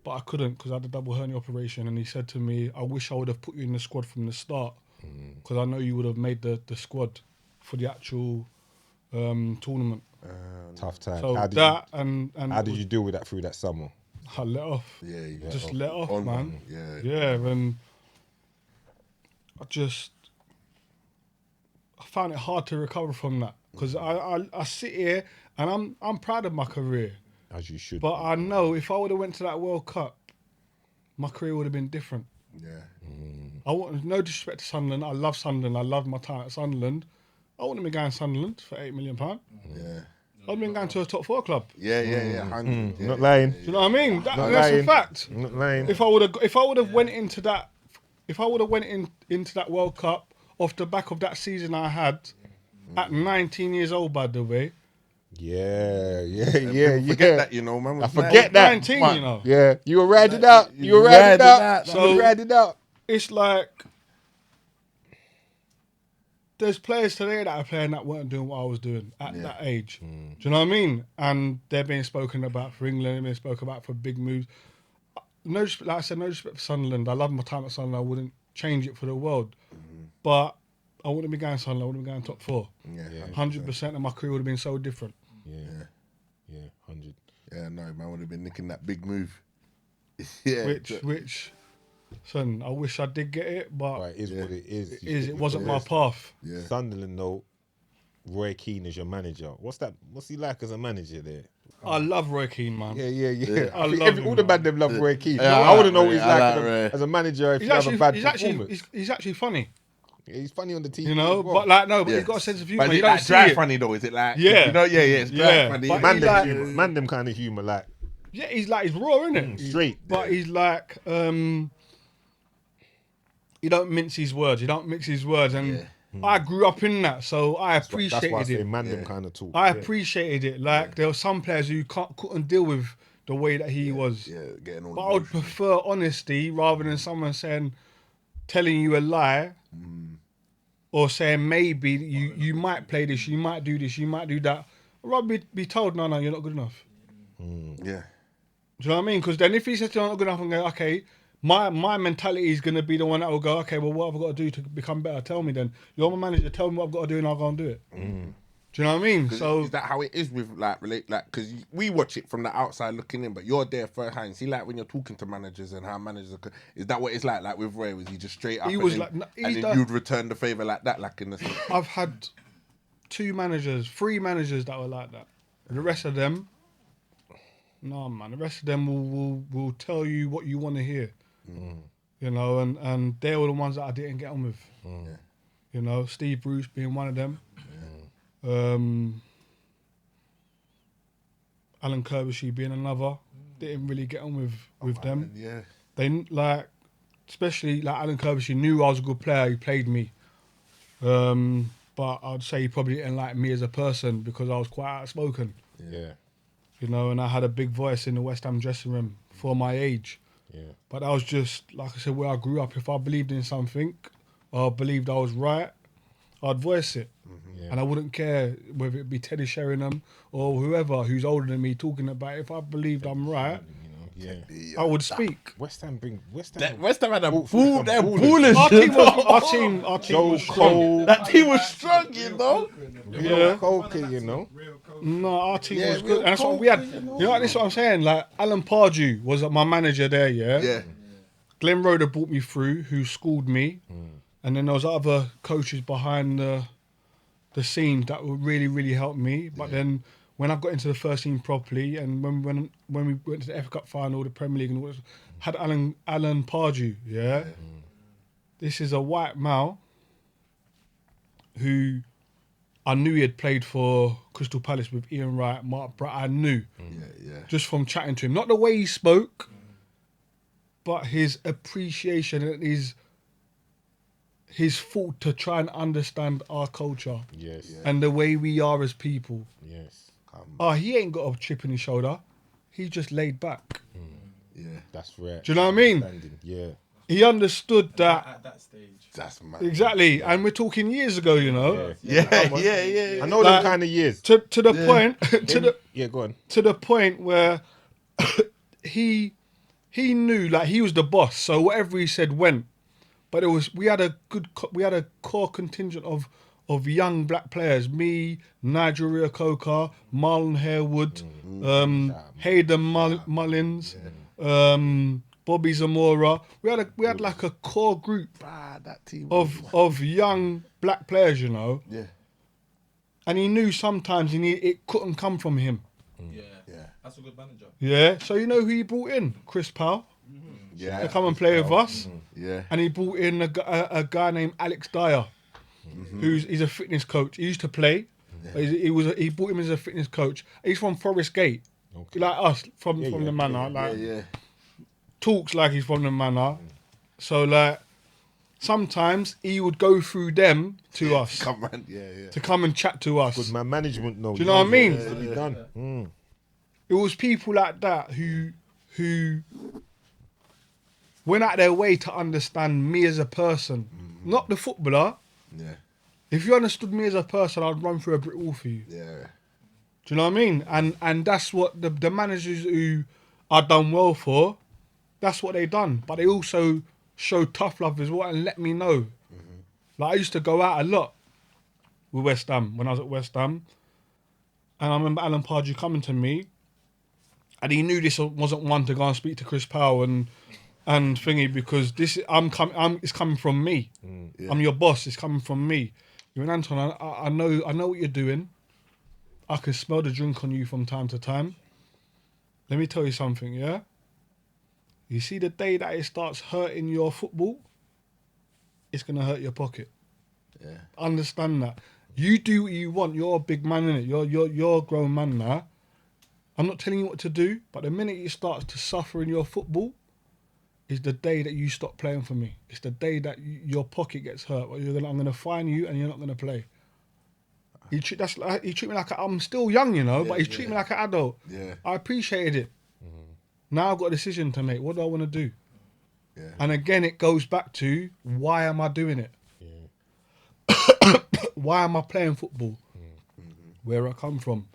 but I couldn't because I had a double hernia operation. And he said to me, I wish I would have put you in the squad from the start because I know you would have made the squad for the actual tournament. Tough time. So How did how you deal with that through that summer? I let off. Yeah. You Just let off, on man. one. Yeah. Yeah, and I found it hard to recover from that because I sit here and I'm proud of my career, As you should. but I know if I would have went to that World Cup, my career would have been different. Yeah. I want no disrespect to Sunderland. I love Sunderland. I love my time at Sunderland. I wouldn't have been going to Sunderland for £8 million. Yeah. I'd have been going to a top 4 club. Yeah. 100. Yeah. Not lying. Do you know what I mean? That's lying. a fact. Not lying. If I would have went into that World Cup off the back of that season I had at 19 years old, by the way. Yeah. Forget that, you know, man. I forget that. 19, Man. you know. Yeah, you were riding out. You were riding out. So- You were riding out. It's like there's players today that are playing that weren't doing what I was doing at that age. Do you know what I mean? And they're being spoken about for England, they're being spoken about for big moves. No respect, like I said, no respect for Sunderland. I love my time at Sunderland. I wouldn't change it for the world. But I wouldn't be going Sunderland. I wouldn't be going top 4. Yeah. 100%, and my career would have been so different. Yeah, 100. Yeah, no, man would have been nicking that big move. Yeah. Which, son, I wish I did get it, but Right, it is what it is. it wasn't my path. Yeah. Sunderland, though, Roy Keane is your manager. What's he like as a manager there? I love Roy Keane, man. Yeah. I I think love him, all the man. man them love Roy Keane. Yeah, I want to know what he's I like like Roy. as a manager if you have a bad performance. He's actually funny, He's funny on the TV. you know. as well. But like, no, but Yeah. he's got a sense of But humour. is You it don't like see dry it. funny though? Is it like Yeah. You know, it's dry Yeah. funny. But man, he them like- humour, man, them kind of humour, like Yeah, he's raw, isn't it? straight. But he's like, he don't mince his words. He don't mix his words, and I grew up in that, so I That's why I appreciated say it. man, them kind of talk. I appreciated it. Like there were some players who couldn't deal with the way that he was. Yeah, getting all But I would prefer honesty rather than someone telling you a lie, or saying maybe you might play this, you might do this, you might do that. I'd rather be told, no, you're not good enough. Yeah. Do you know what I mean? Because then if he says you're not good enough, and go, okay, my mentality is going to be the one that will go, okay, well, what have I got to do to become better? Tell me then. You're my manager. Tell me what I've got to do, and I'll go and do it. Do you know what I mean? So is that how it is with because we watch it from the outside looking in, but you're there first hand. See, like when you're talking to managers and how managers are, is that what it's like? Like with Roy, was he just straight up? He was and like, then you'd return the favor like that, like in the. I've had 3 managers that were like that. The rest of them, no man. The rest of them will tell you what you want to hear. You know, and they were the ones that I didn't get on with. You know, Steve Bruce being one of them. Alan Kirbishy being another. Didn't really get on with them. Yeah. They like, especially like Alan Kirbishy knew I was a good player. He played me. But I'd say he probably didn't like me as a person because I was quite outspoken. Yeah. You know, and I had a big voice in the West Ham dressing room for my age. Yeah. But that was just, like I said, where I grew up. If I believed in something or believed I was right, I'd voice it. Yeah. And I wouldn't care whether it be Teddy Sheringham or whoever who's older than me talking about it. If I believed I'm right, Yeah. I would speak. West Ham West Ham had a Bull- they're ballers. bullish. Our team was strong. Cole, That team was strong, you know. Yeah. Cole, you know. No, our team was real good. And that's what we had. You know what, this is what I'm saying? Like, Alan Pardew was my manager there, yeah? Yeah. Glenn Roeder brought me through, who schooled me. And then there was other coaches behind the scenes that would really, really help me. But then when I got into the first team properly, and when we went to the FA Cup final, the Premier League, and all this, had Alan Pardew, yeah? This is a white male who I knew he had played for Crystal Palace with Ian Wright, Mark Bratt. I knew just from chatting to him. Not the way he spoke, but his appreciation and his thought to try and understand our culture. Yes. And the way we are as people. Yes. He ain't got a chip in his shoulder. He's just laid back. Yeah. That's rare. Do you know what I mean? Yeah. He understood that. At that stage. That's mad. Exactly. And we're talking years ago, you know. Yeah. I know them kind of years. To the point Yeah, go on. to the point where he knew, like, he was the boss, so whatever he said went. But we had a core contingent of young black players. Me, Nigel Reo-Coker, Marlon Harewood, Hayden Mullins, Bobby Zamora. We had like a core group That team of young black players, you know. Yeah. And he knew sometimes it couldn't come from him. Yeah. Yeah. That's a good manager. Yeah. So you know who he brought in? Chris Powell. Yeah. To come and play with us. Yeah. And he brought in a guy named Alex Dyer, he's a fitness coach. He used to play. But he brought him as a fitness coach. He's from Forest Gate, like us from the manor. Like talks like he's from the manor. So like sometimes he would go through them to us Come on. to come and chat to us. Good, my management knows. Do you know what I mean? To be done. It was people like that who went out their way to understand me as a person, not the footballer. Yeah. If you understood me as a person, I'd run through a brick wall for you. Yeah. Do you know what I mean? And that's what the managers who I've done well for, that's what they done. But they also showed tough love as well and let me know. Like I used to go out a lot with West Ham when I was at West Ham. And I remember Alan Pardew coming to me and he knew this wasn't one to go and speak to Chris Powell and thingy because it's coming from me. I'm your boss, it's coming from me. You and Anton, I know what you're doing. I can smell the drink on you from time to time. Let me tell you something, yeah? You see the day that it starts hurting your football, it's gonna hurt your pocket. Yeah. Understand that. You do what you want. You're a big man, innit? You're a grown man now. I'm not telling you what to do, but the minute you start to suffer in your football, is the day that you stop playing for me. It's the day that your pocket gets hurt. I'm gonna fine you, and you're not gonna play. He treat me like I'm still young, you know, but he's treating me like an adult. Yeah. I appreciated it. Now I've got a decision to make. What do I want to do? Yeah. And again, it goes back to why am I doing it? Why am I playing football? Where I come from,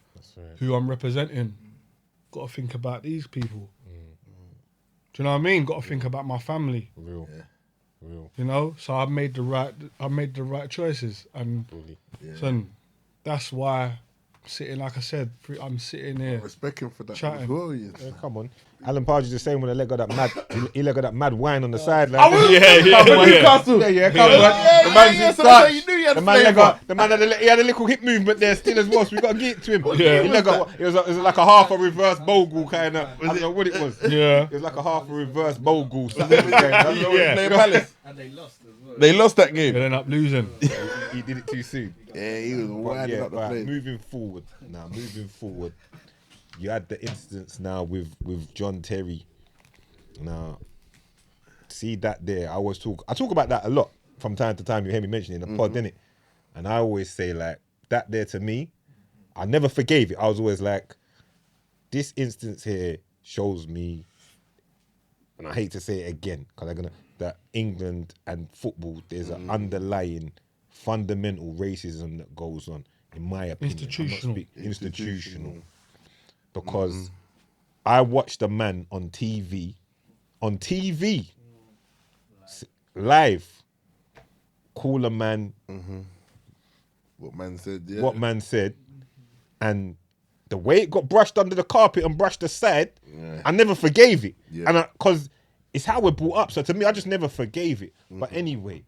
who I'm representing. Got to think about these people. Do you know what I mean? Got to think about my family. Real. You know, so I made the right choices, and son, that's why, sitting, like I said, I'm sitting here. Respect him for that Chatting. as well. Yeah. Yeah, come on. Alan Partridge the same when he let go that mad, he let go that mad wine on the sideline. Come on, Newcastle. Yeah, come on. The man's so that's how you knew he had The man, flavour. he had a little hip movement there still as well, so we got to get it to him. Yeah. It was like a half a reverse bogle kind of. I don't know what it was. Yeah. It was like a half a reverse bogle. Playing Palace. And they lost as well. They lost that They game. ended up losing. He did it too soon. Yeah, he was winding up the right, play. moving forward. You had the instance now with John Terry. Now, see that there. I talk about that a lot from time to time. You hear me mention it in the pod, innit? And I always say like that there to me. I never forgave it. I was always like, this instance here shows me, and I hate to say it again because that England and football, there's an underlying fundamental racism that goes on, in my opinion. Institutional. Because I watched a man on TV, live, call a man What man said, yeah. what man said, and the way it got brushed under the carpet and brushed aside, I never forgave it. Yeah. And because it's how we're brought up. So to me, I just never forgave it. But anyway,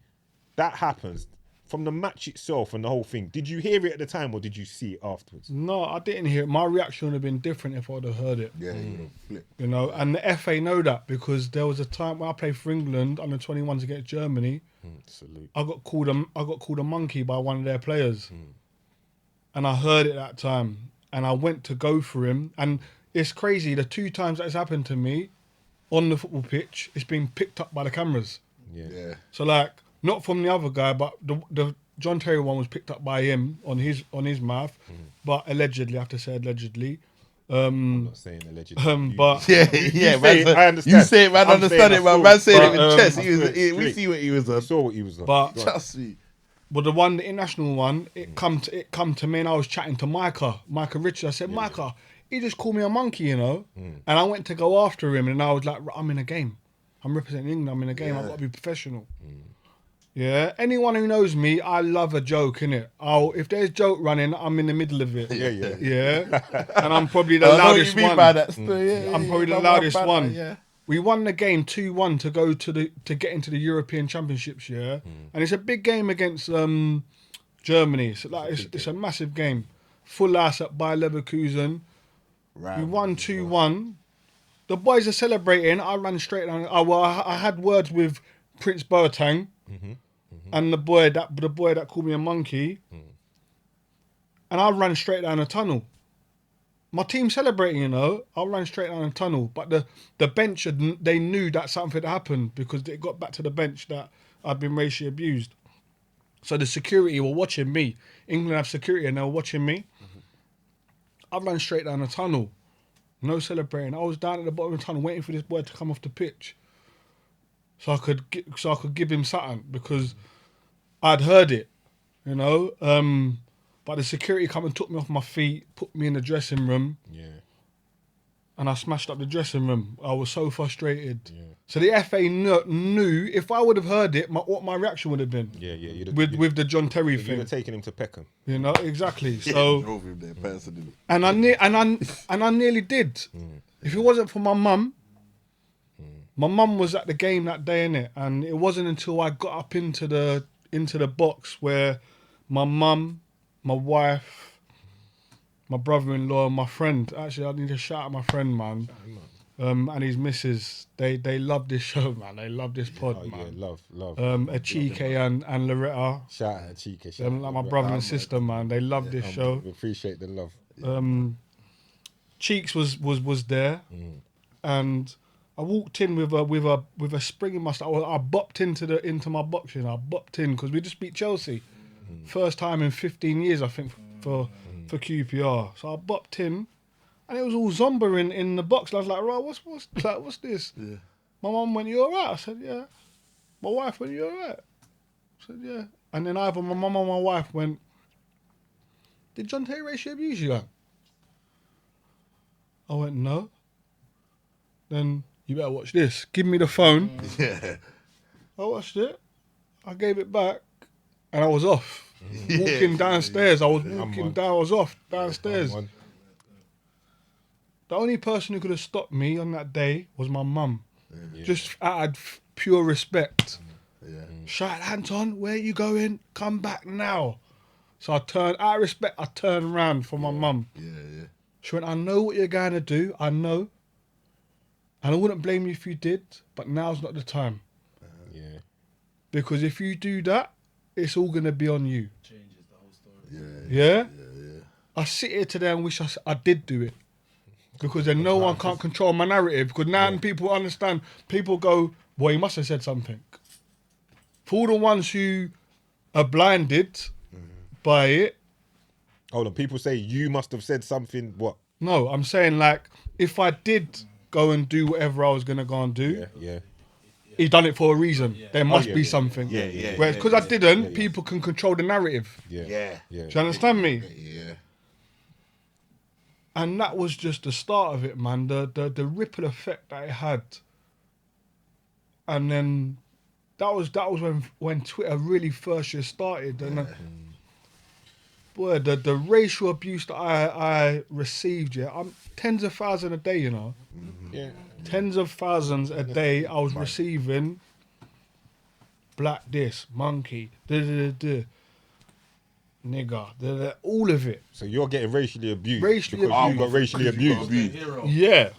that happens. From the match itself and the whole thing, did you hear it at the time or did you see it afterwards? No, I didn't hear it. My reaction would have been different if I would have heard it. Yeah, flip. You know, and the FA know that because there was a time when I played for England under 21s against Germany. Salute. I got called a monkey by one of their players, and I heard it that time, and I went to go for him, and it's crazy. The 2 times that's happened to me on the football pitch, it's been picked up by the cameras. Yeah. So like, not from the other guy, but the John Terry one was picked up by him on his mouth, but allegedly, I have to say allegedly. I'm not saying allegedly. But Yeah, say it, I understand. You say it, man, I'm understand saying it, man. I Man saying it but, with chest. straight. We see what he was I on. saw what he was on. but Trust me. But the international one, it come to me, and I was chatting to Micah Richards. I said, Micah, he just called me a monkey, you know. And I went to go after him, and I was like, I'm in a game. I'm representing England. I'm in a game. I've got to be professional. Yeah. Anyone who knows me, I love a joke, innit? If there's joke running, I'm in the middle of it. Yeah. And I'm probably the I know what loudest you mean one. by that story. Yeah, I'm probably the Don't loudest worry about one. that, Yeah. We won the game 2-1 to go to get into the European Championships, yeah. And it's a big game against Germany. So like it's a massive game. Full house at Bayer Leverkusen. Right. We won 2-1. The boys are celebrating. I ran straight down. I had words with Prince Boateng and the boy that called me a monkey. And I ran straight down the tunnel. My team celebrating, you know. I ran straight down the tunnel, but the bench they knew that something had happened because it got back to the bench that I'd been racially abused. So the security were watching me. England have security and they were watching me. I ran straight down the tunnel. No celebrating. I was down at the bottom of the tunnel waiting for this boy to come off the pitch, so I could give him something because I'd heard it, you know. But the security come and took me off my feet, put me in the dressing room. Yeah. And I smashed up the dressing room. I was so frustrated. Yeah. So the FA knew if I would have heard it, what my reaction would have been. Yeah. With the John Terry thing. You'd have taken him to Peckham. You know, exactly. Yeah, So drove him there personally. and I nearly did. If it wasn't for my mum was at the game that day, innit? And it wasn't until I got up into the box where my mum, my wife, my brother-in-law, and my friend. Actually, I need to shout out my friend, man. And his missus. They love this show, man. They love this pod, man. Yeah, love. Achike and Loretta. Shout out Achike. Them, like my brother and sister, man. They love this show. We appreciate the love. Cheeks was there, and I walked in with a spring in my step. I bopped into my box, you know. I bopped in because we just beat Chelsea, first time in 15 years, I think, for QPR. So I bopped in, and it was all Zomba in the box. And I was like, right, what's this? Yeah. My mum went, "You alright?" I said, "Yeah." My wife went, "You alright?" I said, "Yeah." And then either my mum or my wife went, "Did John Terry racially abuse you?" I went, "No." Then, "You better watch this." Give me the phone. Yeah. I watched it. I gave it back, and I was off. Walking downstairs, I was walking down, I was off downstairs. The only person who could have stopped me on that day was my mum. Just out of pure respect. Shout, Anton, where you going? Come back now. So I turned, out of respect, I turned around for my mum. She went, I know what you're going to do, I know. And I wouldn't blame you if you did, but now's not the time. Because if you do that, it's all going to be on you. Changes the whole story. I sit here today and wish I did do it. Because then no one can't control my narrative. Because now people understand, people go, well, he must have said something. For all the ones who are blinded by it. Hold on, people say you must have said something, what? No, I'm saying like, if I did go and do whatever I was going to go and do, he done it for a reason. There must be something. Whereas because I didn't, people can control the narrative. Do you understand me? And that was just the start of it, man. The ripple effect that it had. And then that was when Twitter really first just started. And boy, the racial abuse that I received, I'm tens of thousands a day, you know. Tens of thousands a day I was receiving. Black this, monkey, nigger, all of it. So you're getting racially abused. Racially because abused. you got racially abused. Yeah.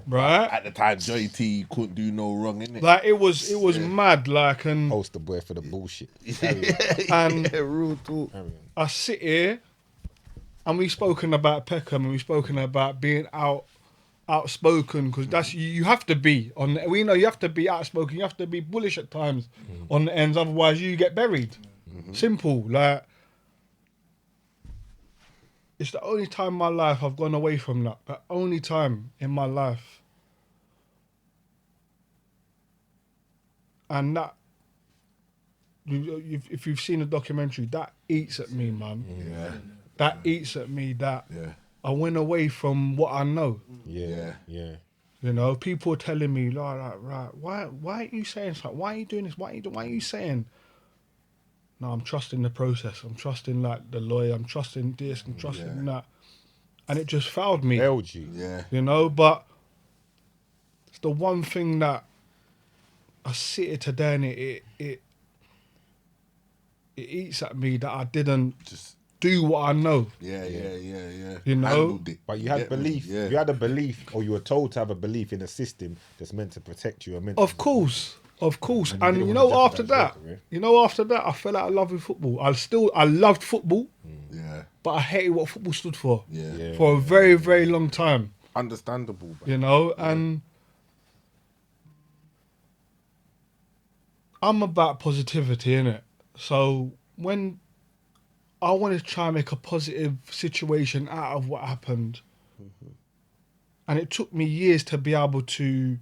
Right? At the time, Joy T couldn't do no wrong, innit? Like it was mad, like, and Poster boy for the bullshit. and real talk. I sit here and we've spoken about Peckham and we've spoken about being outspoken, because that's you have to be on. We know you have to be outspoken. You have to be bullish at times on the ends, otherwise you get buried. Simple. Like it's the only time in my life I've gone away from that. The only time in my life, and that. If you've seen the documentary, that eats at me, man. That eats at me. That I went away from what I know. You know, people are telling me, like, right, why aren't you saying something? Why are you doing this? Why are you saying? No, I'm trusting the process. I'm trusting like the lawyer. I'm trusting this and trusting that. And it just failed me. Failed you. You know, but it's the one thing that I sit here today and it eats at me that I didn't just do what I know. You know? But you had belief. You had a belief, or you were told to have a belief in a system that's meant to protect you. Of course. And you know, after that, I fell out of love with football. I loved football. But I hated what football stood for. For a very, very long time. Understandable. You know, and I'm about positivity, innit? So when I wanted to try and make a positive situation out of what happened, and it took me years to be able to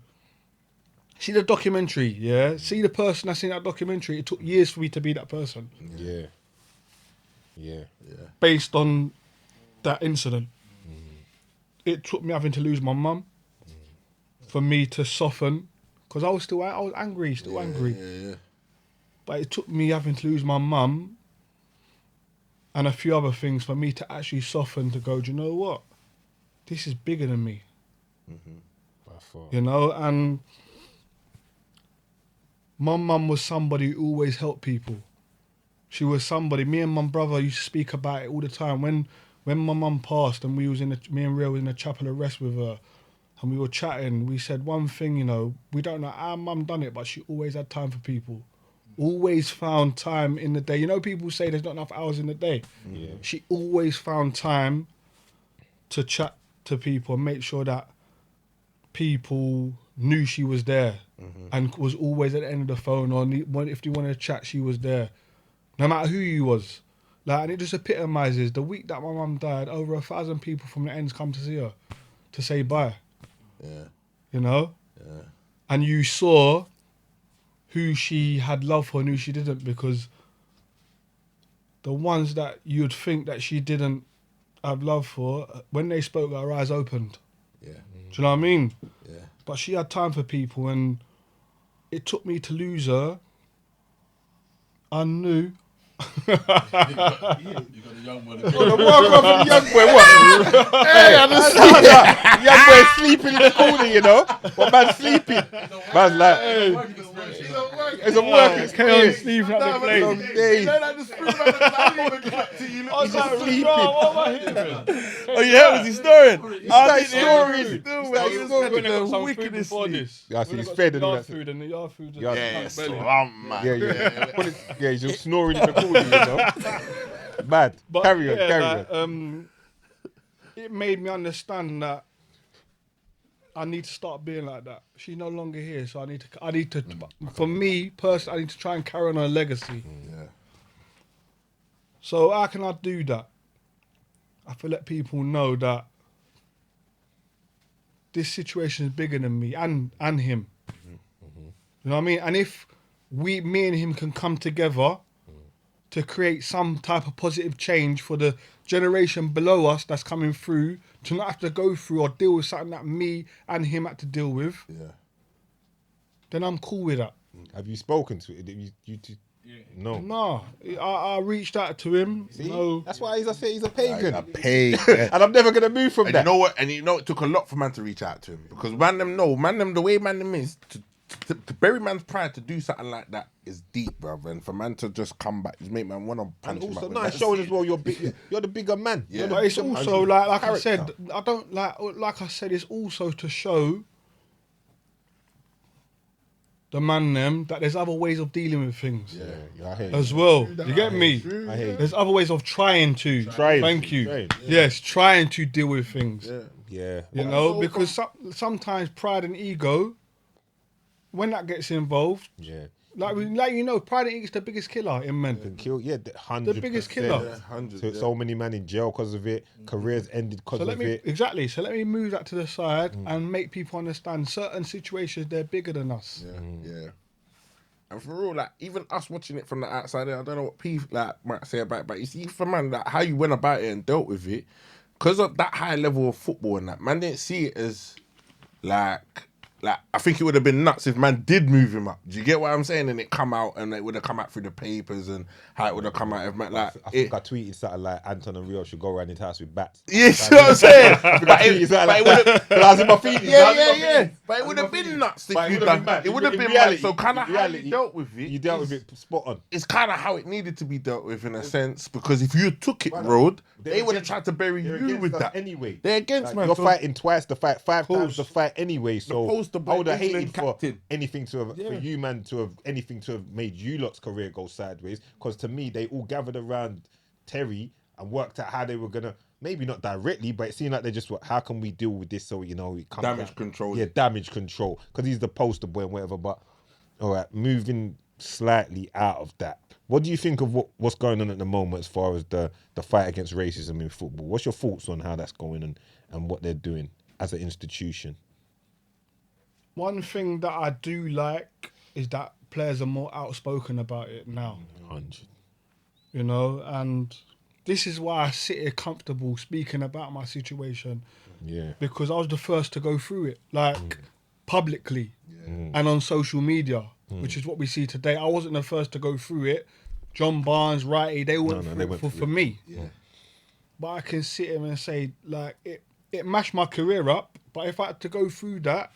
see the documentary, see the person that's in that documentary. It took years for me to be that person. Based on that incident. It took me having to lose my mum for me to soften, because I was angry, angry. But it took me having to lose my mum and a few other things for me to actually soften, to go, do you know what? This is bigger than me. You know, and my mum was somebody who always helped people. She was somebody, me and my brother used to speak about it all the time. When my mum passed and me and Rio was in the chapel of rest with her, and we were chatting, we said one thing, you know, we don't know how mum done it, but she always had time for people. Always found time in the day. You know, people say there's not enough hours in the day. She always found time to chat to people and make sure that people knew she was there, and was always at the end of the phone, or if you wanted to chat, she was there, no matter who you was. Like, and it just epitomises the week that my mum died. Over 1,000 people from the ends come to see her, to say bye. You know, and you saw who she had love for and who she didn't, because the ones that you'd think that she didn't have love for, when they spoke, her eyes opened. Do you know what I mean? But she had time for people, and it took me to lose her. I knew You got the young one. The World Cup for the young boy, what? Hey, I just see young boy sleeping in the corner, you know? What man's sleeping? Man's like, it's a work experience. Sleeping at the place. Long day. You know that just threw man I didn't even clap to you. Look, He's like, sleeping. what am I hearing? oh yeah, was he snoring? Started snoring. Still, Started man, he was snoring. having Got the some food wickedest before sleep. this. Yeah, I see We've he's got fed some and all yard that. food, and the yard food. Yeah, Yeah, man. Yeah, he's just snoring in the corner, you know? Mad. But Carry on, yeah, carry like, on. it made me understand that I need to start being like that. She's no longer here, so I need to. For me personally, I need to try and carry on her legacy. Yeah. So how can I do that? I have to let people know that this situation is bigger than me and him. You know what I mean? And if me and him can come together to create some type of positive change for the generation below us that's coming through, to not have to go through or deal with something that me and him had to deal with, Yeah. then I'm cool with that. Have you spoken to it? You two? No. No, I reached out to him. See? No, That's why he's a pagan. A pagan. And I'm never going to move from And that. you know what? And you know it took a lot for man to reach out to him because man them the way man them is to bury man's pride to do something like that is deep, bruv. And for man to just come back, just make man want to punch And him also, up. no, it's showing as well you're big, you're the bigger man. Yeah. You're the but it's bigger man. also like I Character. said, I don't like I said, it's also to show the man them that there's other ways of dealing with things Yeah, I hear you. as well. You get me? I hear you. There's other ways of trying to. Trying Thank to, you. trying. Yes, trying to deal with things. Yeah. You know, because sometimes pride and ego, when that gets involved, Yeah. like you know, pride and ego is the biggest killer in men. Can kill, 100%. The biggest killer. Yeah, 100. So, so many men in jail because of it. Careers ended because So of let me it. exactly. So let me move that to the side and make people understand certain situations they're bigger than us. Yeah. And for real, like even us watching it from the outside, I don't know what people like might say about it, but you see, for man, like how you went about it and dealt with it, because of that high level of football and that, man didn't see it as like I think it would have been nuts if man did move him up. Do you get what I'm saying? And it come out and it would have come out through the papers and how it would have come out if man like I think I tweeted something like Anton and Rio should go around his house with bats. yeah, you see what I'm saying? I tweeted something like that. But I was in my feelings. Yeah. But it would have been nuts if But it you would have done been that. mad. It would have In been reality- mad. So kind of in how reality, you dealt with it. You dealt is- with it spot on. It's kind of how it needed to be dealt with in a sense, because if you took it road, they would have tried to bury They're you against with us that. anyway. They're against Like, man. you're so- fighting twice the fight, 5 times the fight anyway. So poster boy, I would have England hated for captain. anything to have for you man to have anything to have made you lot's career go sideways. Because to me, they all gathered around Terry and worked out how they were gonna. Maybe not directly, but it seemed like they just were, how can we deal with this so, you know, it comes Damage out. control. Yeah, damage control. Because he's the poster boy and whatever. But, all right, moving slightly out of that. What do you think of what's going on at the moment as far as the fight against racism in football? What's your thoughts on how that's going and what they're doing as an institution? One thing that I do like is that players are more outspoken about it now. 100. You know, and this is why I sit here comfortable speaking about my situation, Yeah. because I was the first to go through it, like publicly and on social media, which is what we see today. I wasn't the first to go through it. John Barnes, Wrighty, they went No, through they it went for through me. Yeah. But I can sit here and say, like, it mashed my career up. But if I had to go through that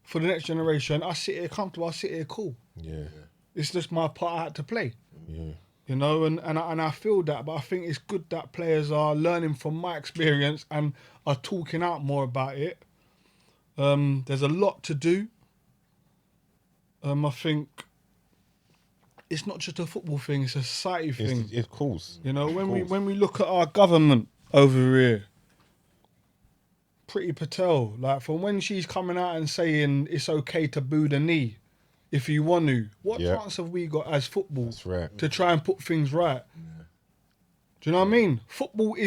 for the next generation, I sit here comfortable, I sit here cool. Yeah. It's just my part I had to play. Yeah. You know, and I feel that, but I think it's good that players are learning from my experience and are talking out more about it. There's a lot to do. I think it's not just a football thing; it's a society thing. It's of course. You know, Of when course. we look at our government over here, Priti Patel, like from when she's coming out and saying it's okay to boo the knee if you want to, what Yeah. chance have we got as football That's right. to try and put things right? Do you know what I mean? Football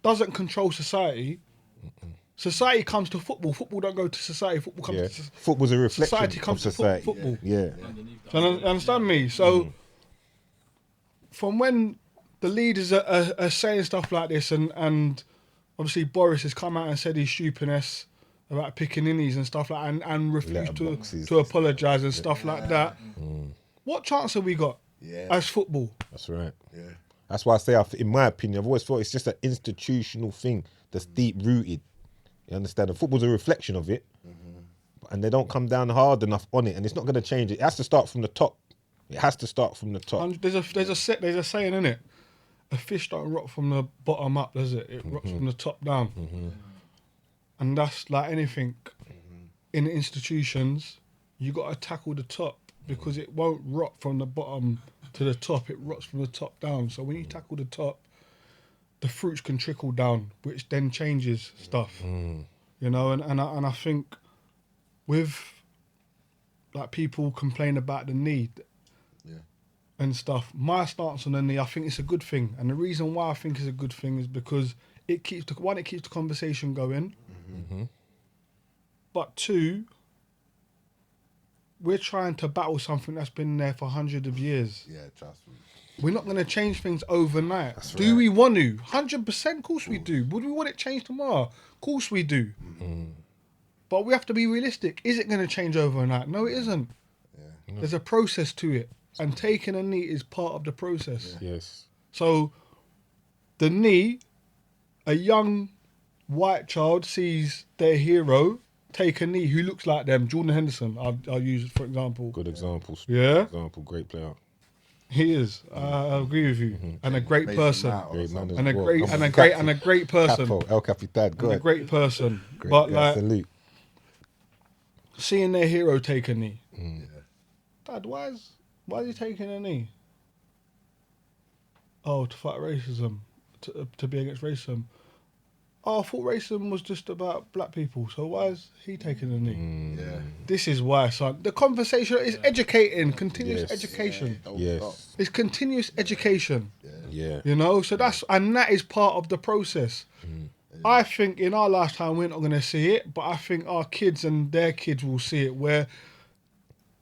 doesn't control society. Society comes to football. Football don't go to society. Football comes Yeah. to Football's a reflection society. of Comes to society. football. Yeah. Do you understand me? So, from when the leaders are saying stuff like this, and obviously Boris has come out and said his stupidness about picking innies and stuff like that, and refused Letterboxes. to apologise and stuff like that. What chance have we got as football? That's right. Yeah. That's why I say, in my opinion, I've always thought it's just an institutional thing that's deep rooted. You understand? And football's a reflection of it, and they don't come down hard enough on it, and it's not going to change it. It has to start from the top. It has to start from the top. And there's a saying in it. A fish don't rot from the bottom up, does it? It rots from the top down. And that's like anything in institutions. You got to tackle the top because it won't rot from the bottom to the top. It rots from the top down. So when you tackle the top, the fruits can trickle down, which then changes stuff. You know, and I think with like people complain about the knee and stuff, my stance on the knee, I think it's a good thing. And the reason why I think it's a good thing is because it keeps the conversation going. But two, we're trying to battle something that's been there for hundreds of years. Yeah, trust me. We're not going to change things overnight. That's Do right. we want to? 100%, of course we do. Would we want it changed tomorrow? Of course we do. But we have to be realistic. Is it going to change overnight? No, it isn't. There's a process to it. And taking a knee is part of the process. Yes. So the knee, a young white child sees their hero take a knee who looks like them. Jordan Henderson, I'll use for example. Good examples. Yeah? Good example. Great player. He is. I agree with you. And a great person. Great man as And a well. great Come on, and a great person. Capo, El Capitan. Go And a ahead. great person. Great, But yeah, like salute. seeing their hero take a knee. Dad, why is he taking a knee? Oh, to fight racism, to be against racism. Oh, I thought racism was just about black people. So why is he taking a knee? Yeah. This is why, son. The conversation is educating, continuous Yes. education. Yes. It's continuous education. Yeah. You know, so that is part of the process. I think in our lifetime we're not going to see it, but I think our kids and their kids will see it where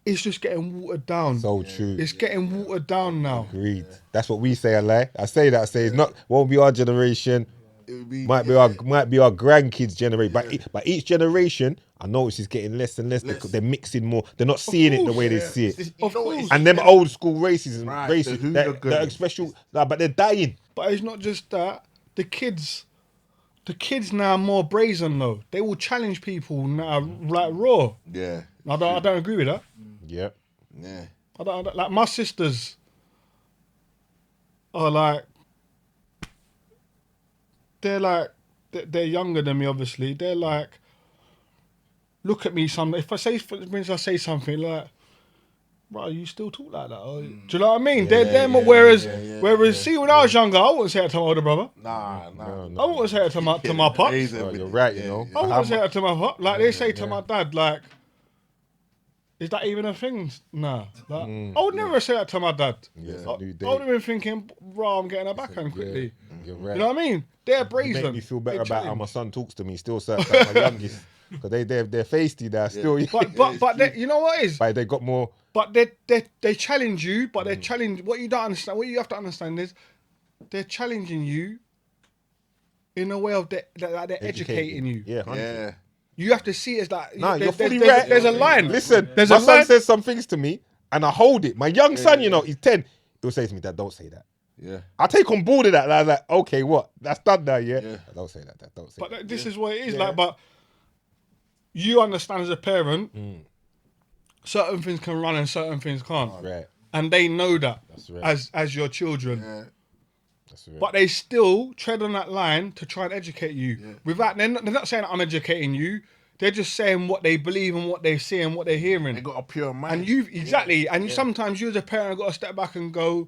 it's just getting watered down. So true. It's getting watered down now. Agreed. That's what we say, Allah. I say that. I say it's not. Won't be our generation. Might be our grandkids' generation. But each generation, I notice is getting less and less because they're mixing more. They're not seeing it the way they see it. Of course. And them old school races and Right, races, the they're hooligans. special. But they're dying. But it's not just that. The kids now are more brazen though. They will challenge people now like raw. Yeah. I don't agree with that. Yeah. Yeah. I don't like my sisters are like they're younger than me obviously. They're like look at me some if I say for instance I say something like bro, you still talk like that? Or, do you know what I mean? Whereas see when I was younger, I wouldn't say it to my older brother. Nah. I wouldn't say it to my pops. Oh, you're right, you know. I wouldn't say it to my pop. Like they say to my dad, like, is that even a thing? Nah. Like, I would never say that to my dad. Yes, I new would day. have been thinking, bro, I'm getting a backhand quickly. You're right. You know what I mean? They're You brazen. make me feel better They about how challenge. my son talks to me. Still, certain like my youngest, because they're feisty. They're still, But they, you know what it is? but they got more. But they challenge you, but they challenge what you don't understand. What you have to understand is they're challenging you in a way of they're educating you. Yeah, 100%. Yeah. You have to see it as like No, you're fully there's, right. There's a line. Listen, there's my a son line. says some things to me, and I hold it. My young son, you know, he's 10. He'll say to me, Dad, don't say that. Yeah. I take on board of that. And I was like, okay, what? That's done now, yeah? Yeah. Don't say that, Dad. Don't say But that. this is what it is like. But you understand as a parent, certain things can run and certain things can't, Right. and they know that That's right. as your children. Yeah. That's right. But they still tread on that line to try and educate you. Without they're not saying I'm educating you. They're just saying what they believe and what they see and what they're hearing. They got a pure mind. And you exactly, and you sometimes you as a parent have got to step back and go,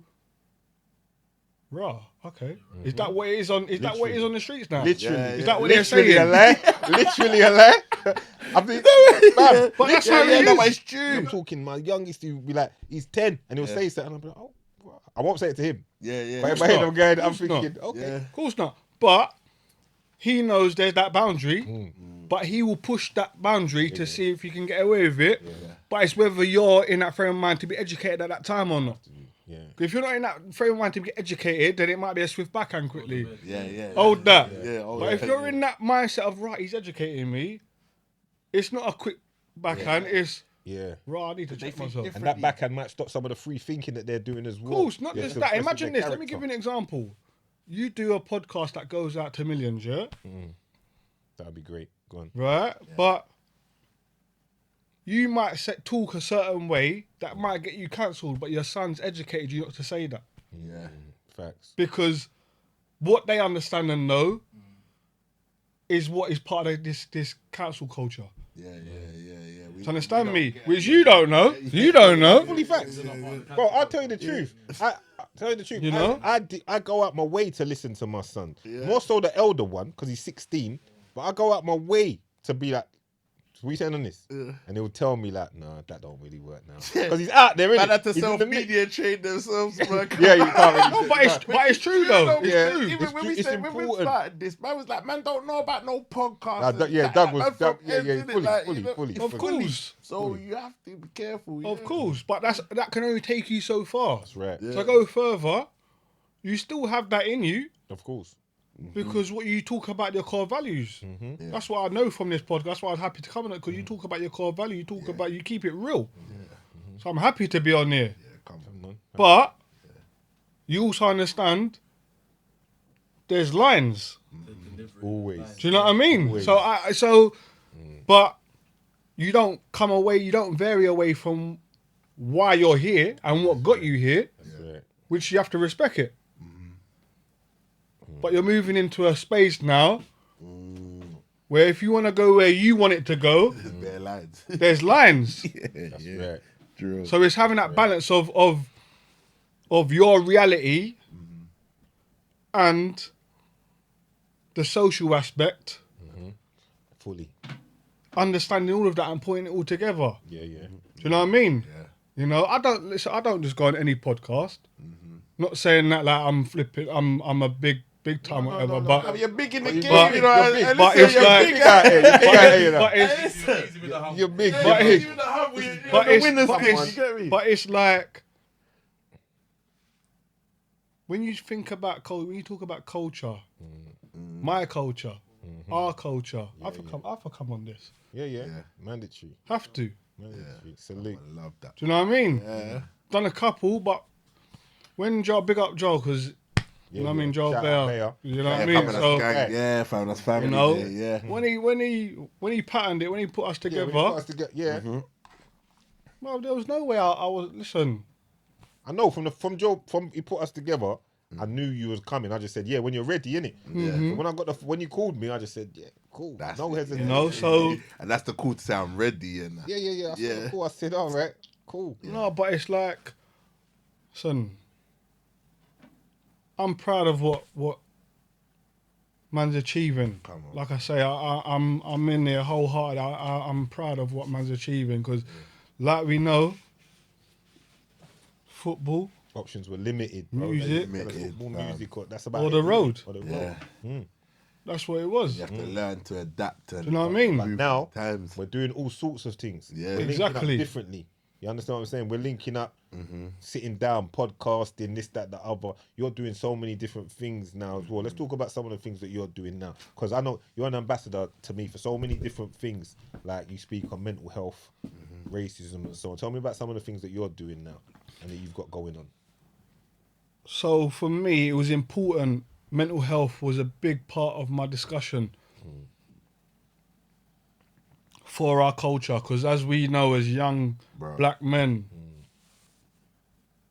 "Rah, okay, is that what it is on? Is that what it is on the streets now? Literally. Is that what they're Literally saying? a lie. Literally a lie. I mean, fam, But that's how it no, is. but it's true. I'm talking, my youngest, he'll be like, he's 10, and he'll say something, and I'll be like, oh, wow. I won't say it to him. Yeah. But in my head, I'm going, I'm Of course thinking, okay. Yeah. Of course not. But he knows there's that boundary, but he will push that boundary to see if he can get away with it. But it's whether you're in that frame of mind to be educated at that time or not. Yeah. If you're not in that frame of mind to get educated, then it might be a swift backhand quickly. Yeah. Hold that. Yeah. But if you're in that mindset of, right, he's educating me, it's not a quick backhand, it's Yeah. Right, I need to check myself. And that backhand might stop some of the free thinking that they're doing as well. Of course, not Yeah, just so that. that's Imagine their this. Let me give you character. an example. You do a podcast that goes out to millions, yeah? That'd be great. Go on. Right? But you might talk a certain way that might get you cancelled, but your son's educated you not to say that. Yeah. Facts. Because what they understand and know is what is part of this cancel culture. Yeah. Do you understand me? Which you don't know. You don't know. Fully facts. Bro, I'll tell you the truth. I'll tell you the truth. You know? I go out my way to listen to my son. More so the elder one, because he's 16. But I go out my way to be like, what you saying on this? And he'll tell me like, nah, that don't really work now. Because he's out there, innit? Man had to He's in the self-media train themselves. Yeah, you can't really No, but it's true though. Yeah. It's true. Even when we It's said when we important. started this, man was like, man don't know about no podcast. Nah, Doug was, Of fully. course. So you have to be careful. Of course. But that can only take you so far. That's right. To go further, you still have that in you. Of course. Because what you talk about your core values. That's what I know from this podcast. That's why I was happy to come on it, because you talk about your core value, you talk about, you keep it real. So I'm happy to be on here. Come on. But you also understand there's lines. Always. Do you know what I mean? Always. But you don't come away, you don't vary away from why you're here and what got you here, That's right. which you have to respect it. But you're moving into a space now where if you want to go where you want it to go, Bare lines. there's lines. That's right. True. So it's having that balance of your reality and the social aspect, Fully. understanding all of that and putting it all together. Yeah. Do you know what I mean? Yeah. You know, I don't just go on any podcast. Not saying that like I'm flipping, I'm a big time whatever, but You're big in the game, but- you know. you're big, but Listen, it's you're like- big out here. but You're big. but it's but the it's winners but pick, it's you get me? but it's like when you think about when you talk about culture, my culture, our culture. I have to come on this. Yeah. Mandatory. Have to. Mandatory. Salute. I love that. Do you know what I mean? Yeah. Done a couple, but when Joe, big up Joe, because you know what I mean, Joe Shout out Bear. Bear. You know what I Yeah, mean? fam, that's So gang. Yeah, fam, that's family. you know, Yeah. when he patterned it, when he put us Yeah, together, we put us together. Yeah. well, there was no way I was listen. I know from he put us together. I knew you was coming. I just said, yeah, when you're ready, innit? Yeah. So when you called me, I just said, yeah, cool. That's no it, hesitation. You know, so And that's the cool to say I'm ready and that. Yeah. I said, Yeah. cool. I said, all right, cool. no, but it's like, son, I'm proud of what man's achieving. Come on. Like I say, I'm in there wholehearted. I'm proud of what man's achieving because, like we know, football, Options were limited. Bro. Music. Football, music. That's about or it. the road. Or the Yeah. road. That's what it was. You have to learn to adapt and Do you know what I mean? But now times. we're doing all sorts of things. Yeah. We're linking up Exactly. differently. You understand what I'm saying? We're linking up, sitting down, podcasting, this, that, the other. You're doing so many different things now as well. Let's talk about some of the things that you're doing now. Because I know you're an ambassador to me for so many different things. Like you speak on mental health, racism and so on. Tell me about some of the things that you're doing now and that you've got going on. So for me, it was important. Mental health was a big part of my discussion for our culture, because as we know, as young black men,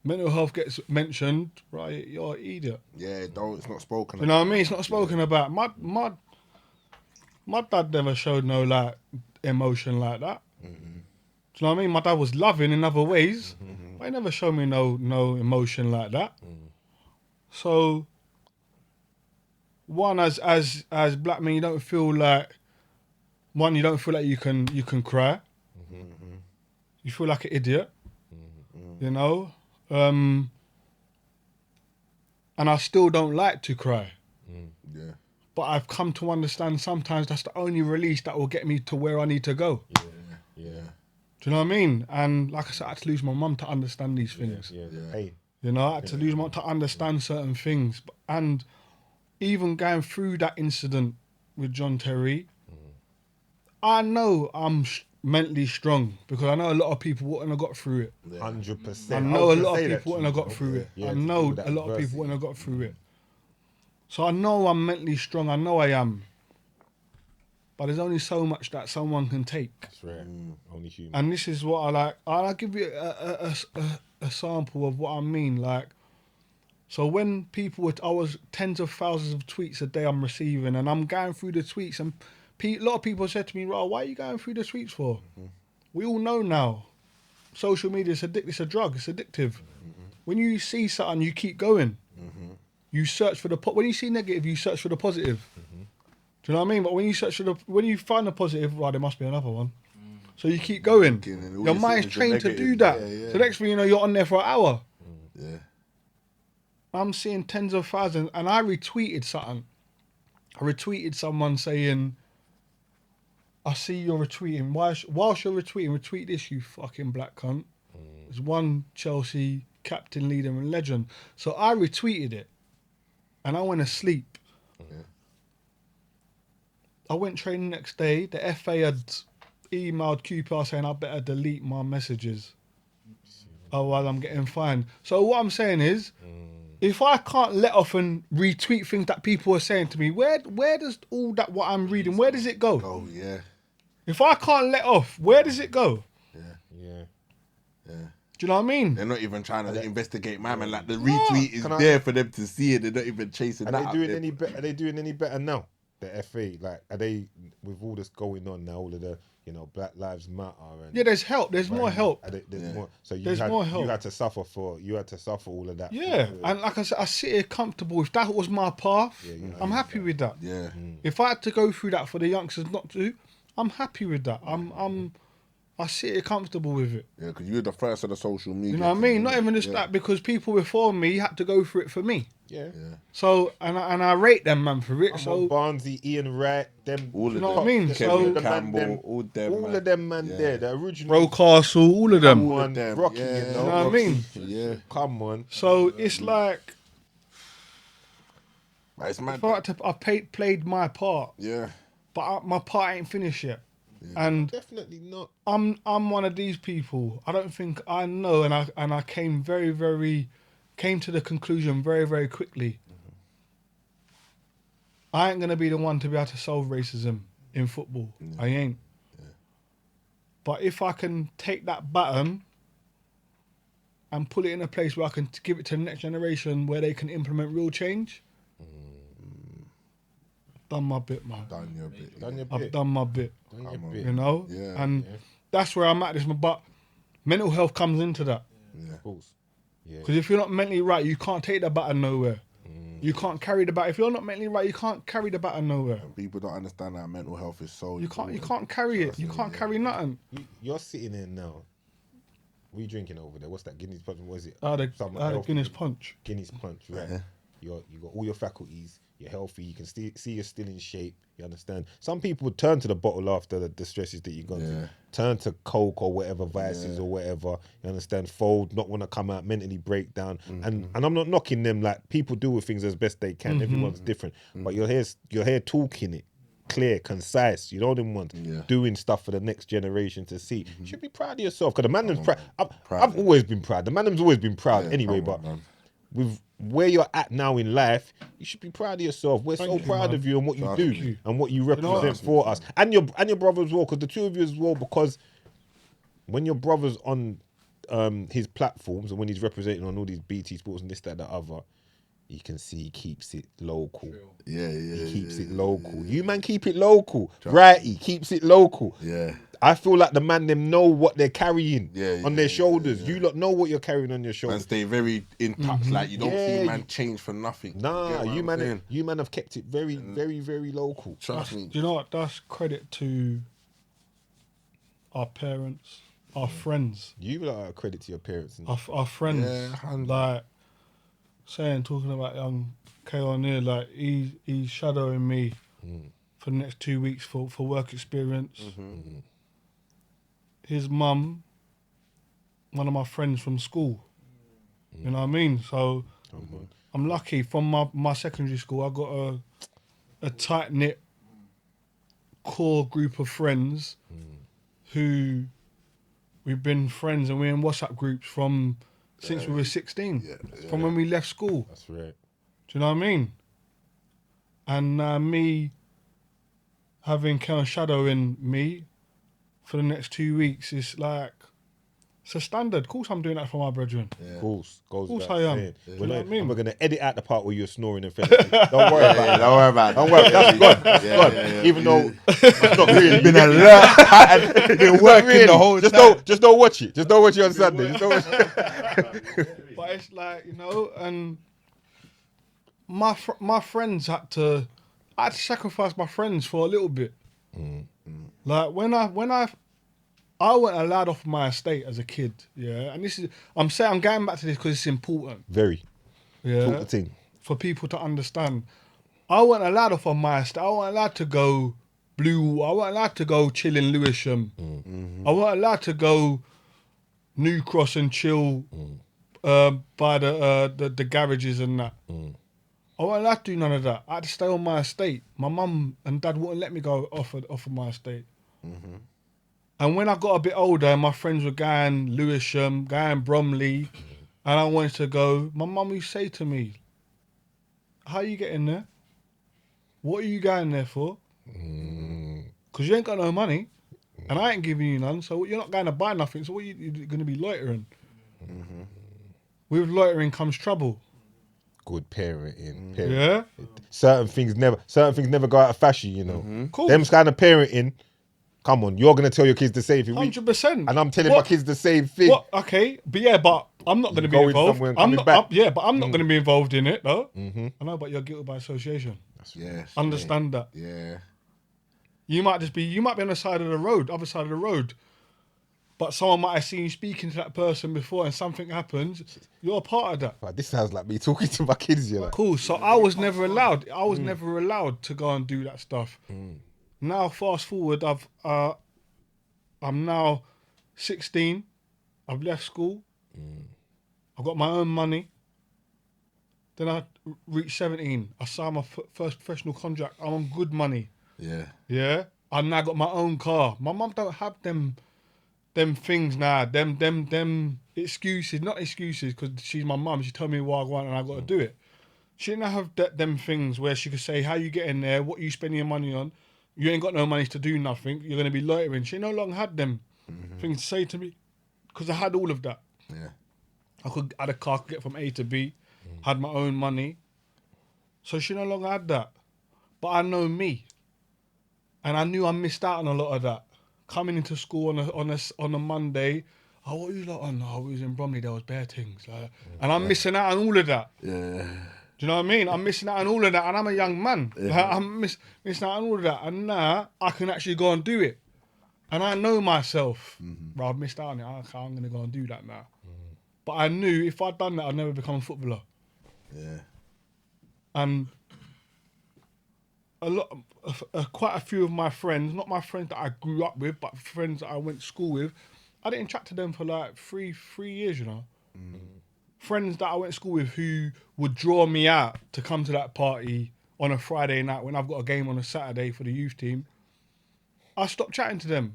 mental health gets mentioned, right? You're an idiot. Yeah, it's not spoken. You know what I mean? It's not spoken about. My dad never showed no like emotion like that. Do you know what I mean? My dad was loving in other ways, but he never showed me no emotion like that. So, one as black men, you don't feel like you can cry. You feel like an idiot. You know, and I still don't like to cry. Yeah. But I've come to understand sometimes that's the only release that will get me to where I need to go. Yeah. Do you know what I mean? And like I said, I had to lose my mum to understand these things. Yeah. Hey. You know, I had to lose my mum to understand certain things. And even going through that incident with John Terry, I know I'm mentally strong, because I know a lot of people wouldn't have got through it. 100%. I know a lot of people wouldn't have got through it. Yeah, I to know deal with a that lot of adversity. people wouldn't have got through it. So I know I'm mentally strong. I know I am. But there's only so much that someone can take. That's right. Only human. And this is what I like. I'll give you a sample of what I mean. Like, so when I was tens of thousands of tweets a day I'm receiving, and I'm going through the tweets, and a lot of people said to me, "Right, why are you going through the tweets for?" We all know now, social media is it's a drug. It's addictive. When you see something, you keep going. You search for when you see negative, you search for the positive. Do you know what I mean? But when you find the positive, right, there must be another one. So you keep going. Your mind's trained to do that. So next thing you know, you're on there for an hour. Yeah. I'm seeing tens of thousands, and I retweeted something. I retweeted someone saying, "I see you're retweeting. Whilst you're retweeting, retweet this, you fucking black cunt." There's one Chelsea captain, leader, and legend. So I retweeted it, and I went to sleep. I went training next day. The FA had emailed QPR saying I better delete my messages. Otherwise I'm getting fined. So what I'm saying is, if I can't let off and retweet things that people are saying to me, where does all that what I'm reading, where does it go? Oh, yeah. If I can't let off, where does it go? Yeah. Do you know what I mean? They're not even trying to investigate my man. Like, the retweet is there for them to see it. They're not even chasing Are that. they doing any better? Are they doing any better now? The FA, like, are they, with all this going on now, all of the, Black Lives Matter and Yeah, there's help. There's more help. There's more. So There's more help. You had to suffer all of that. Yeah, and like I said, I sit here comfortable. If that was my path, I'm happy with that. Yeah. If I had to go through that for the youngsters not to, I'm happy with that. I sit here comfortable with it. Yeah, because you're the first of the social media. You know what I mean? Not even just that, because people before me had to go through it for me. Yeah. So and I rate them man for it. So Barnsley, Ian Wright, them, All of you know them. what I mean? Kevin So Campbell, all of them man there, the original Rocastle, all of them. all of them. Rocky, Yeah. You know what I mean? Yeah. Come on. So it's like Like, it's mad. I played my part, Yeah. but my part ain't finished yet. And Definitely not. I'm one of these people. I don't think I know, and I came came to the conclusion very, very quickly. I ain't gonna be the one to be able to solve racism in football. I ain't. But if I can take that baton and put it in a place where I can give it to the next generation, where they can implement real change, I've done my bit, man. Done your bit. I've done my bit. You know, Yeah. and that's where I'm at. But mental health comes into that. Of course. Yeah. Because if you're not mentally right, you can't take the baton nowhere. You can't carry the baton. If you're not mentally right, you can't carry the baton nowhere. People don't understand that mental health is so. You can't carry it. You can't carry nothing. You're sitting there now. What are you drinking over there? What's that? Guinness punch? What is it? I had a Something Guinness punch. Guinness punch, right? You got all your faculties. You're healthy. You can see you're still in shape. You understand? Some people turn to the bottle after the stresses that you've gone through. Turn to coke or whatever, vices or whatever. You understand? Fold, not want to come out, mentally break down. And I'm not knocking them. Like, people do with things as best they can. Everyone's different. But you're here talking it clear, concise. You know them ones doing stuff for the next generation to see. You should be proud of yourself. Because the man's proud. I've always been proud. The man's always been proud anyway. But with where you're at now in life, you should be proud of yourself. We're so proud of you and what you do and what you represent for us, and your brother as well. Because the two of you as well. Because when your brother's on his platforms and when he's representing on all these BT Sports and this, that, the other, you can see he keeps it local. He keeps it local. You man keep it local. Right? He keeps it local. Yeah. I feel like the man them know what they're carrying on their shoulders. Yeah. You lot know what you're carrying on your shoulders. And stay very in touch. Like, you don't see man change for nothing. Nah, you man have kept it very, very, very local. Trust me. Do you know what? That's credit to our parents, our friends. You lot are a credit to your parents. Our friends. Yeah, like talking about young K on here, like he's shadowing me for the next 2 weeks for work experience. His mum, one of my friends from school. You know what I mean? So I'm lucky. From my secondary school, I got a tight knit core group of friends who we've been friends and we're in WhatsApp groups since we were 16. From when we left school. That's right. Do you know what I mean? And me having Kel shadowing me for the next 2 weeks is like, it's a standard. Of course I'm doing that for my brethren. Of course. Goes Of course without I am. saying. Do you know what I mean? We're going to edit out the part where you're snoring and fellowship. Don't worry about it. Don't worry about it. Don't worry. That's good. That's good. Even though it's not really. Been alert. Been working the whole time. Just don't watch it. Just don't watch it on Sunday. Just don't watch it. But it's like, you know, and my friends I had to sacrifice my friends for a little bit. Like when I wasn't allowed off my estate as a kid, yeah. And I'm going back to this because it's important. Very. Yeah. Talk the thing. For people to understand. I wasn't allowed off on my estate. I wasn't allowed to go Blue. I wasn't allowed to go chill in Lewisham. I wasn't allowed to go New Cross and chill by the garages and that. I wasn't allowed to do none of that. I had to stay on my estate. My mum and dad wouldn't let me go off of my estate. And when I got a bit older and my friends were going Lewisham, going Bromley, and I wanted to go, my mum would say to me, how are you getting there? What are you going there for? Because you ain't got no money, and I ain't giving you none, so you're not going to buy nothing, so you're going to be loitering. With loitering comes trouble. Good parenting. Yeah? Certain things never go out of fashion, you know. Cool. Them kind of parenting, come on, you're going to tell your kids the same thing. 100%. And I'm telling my kids the same thing. What? Okay, but I'm not going to be Going involved. somewhere and I'm coming not, back. but I'm not going to be involved in it, though. I know, but you're guilty by association. Yes. Understand that. Yeah. You might be on the side of the road, other side of the road, but someone might have seen you speaking to that person before and something happens, you're a part of that. But this sounds like me talking to my kids, you know. Cool. So I was never allowed to go and do that stuff. Now, fast forward, I'm now 16. I've left school. I've got my own money. Then I reached 17. I signed my first professional contract. I'm on good money. Yeah. Yeah. I now got my own car. My mum don't have them things now. Them excuses. Not excuses because she's my mum. She told me what I want and I got to do it. She didn't have them things where she could say, how you getting there? What are you spending your money on? You ain't got no money to do nothing. You're going to be loitering. She no longer had them things to say to me because I had all of that. Yeah. I had a car, I could get from A to B, had my own money. So she no longer had that. But I know me. And I knew I missed out on a lot of that. Coming into school on a Monday, what were you like? Oh no, we was in Bromley, there was bare things. And I'm missing out on all of that. Yeah. Do you know what I mean? I'm missing out on all of that, and I'm a young man. Yeah. I'm missing out on all of that, and now I can actually go and do it. And I know myself, bro, I've missed out on it. I'm going to go and do that now. But I knew if I'd done that, I'd never become a footballer. Yeah. And quite a few of my friends, not my friends that I grew up with, but friends that I went to school with, I didn't chat to them for like three years, you know. Friends that I went to school with who would draw me out to come to that party on a Friday night when I've got a game on a Saturday for the youth team, I stopped chatting to them.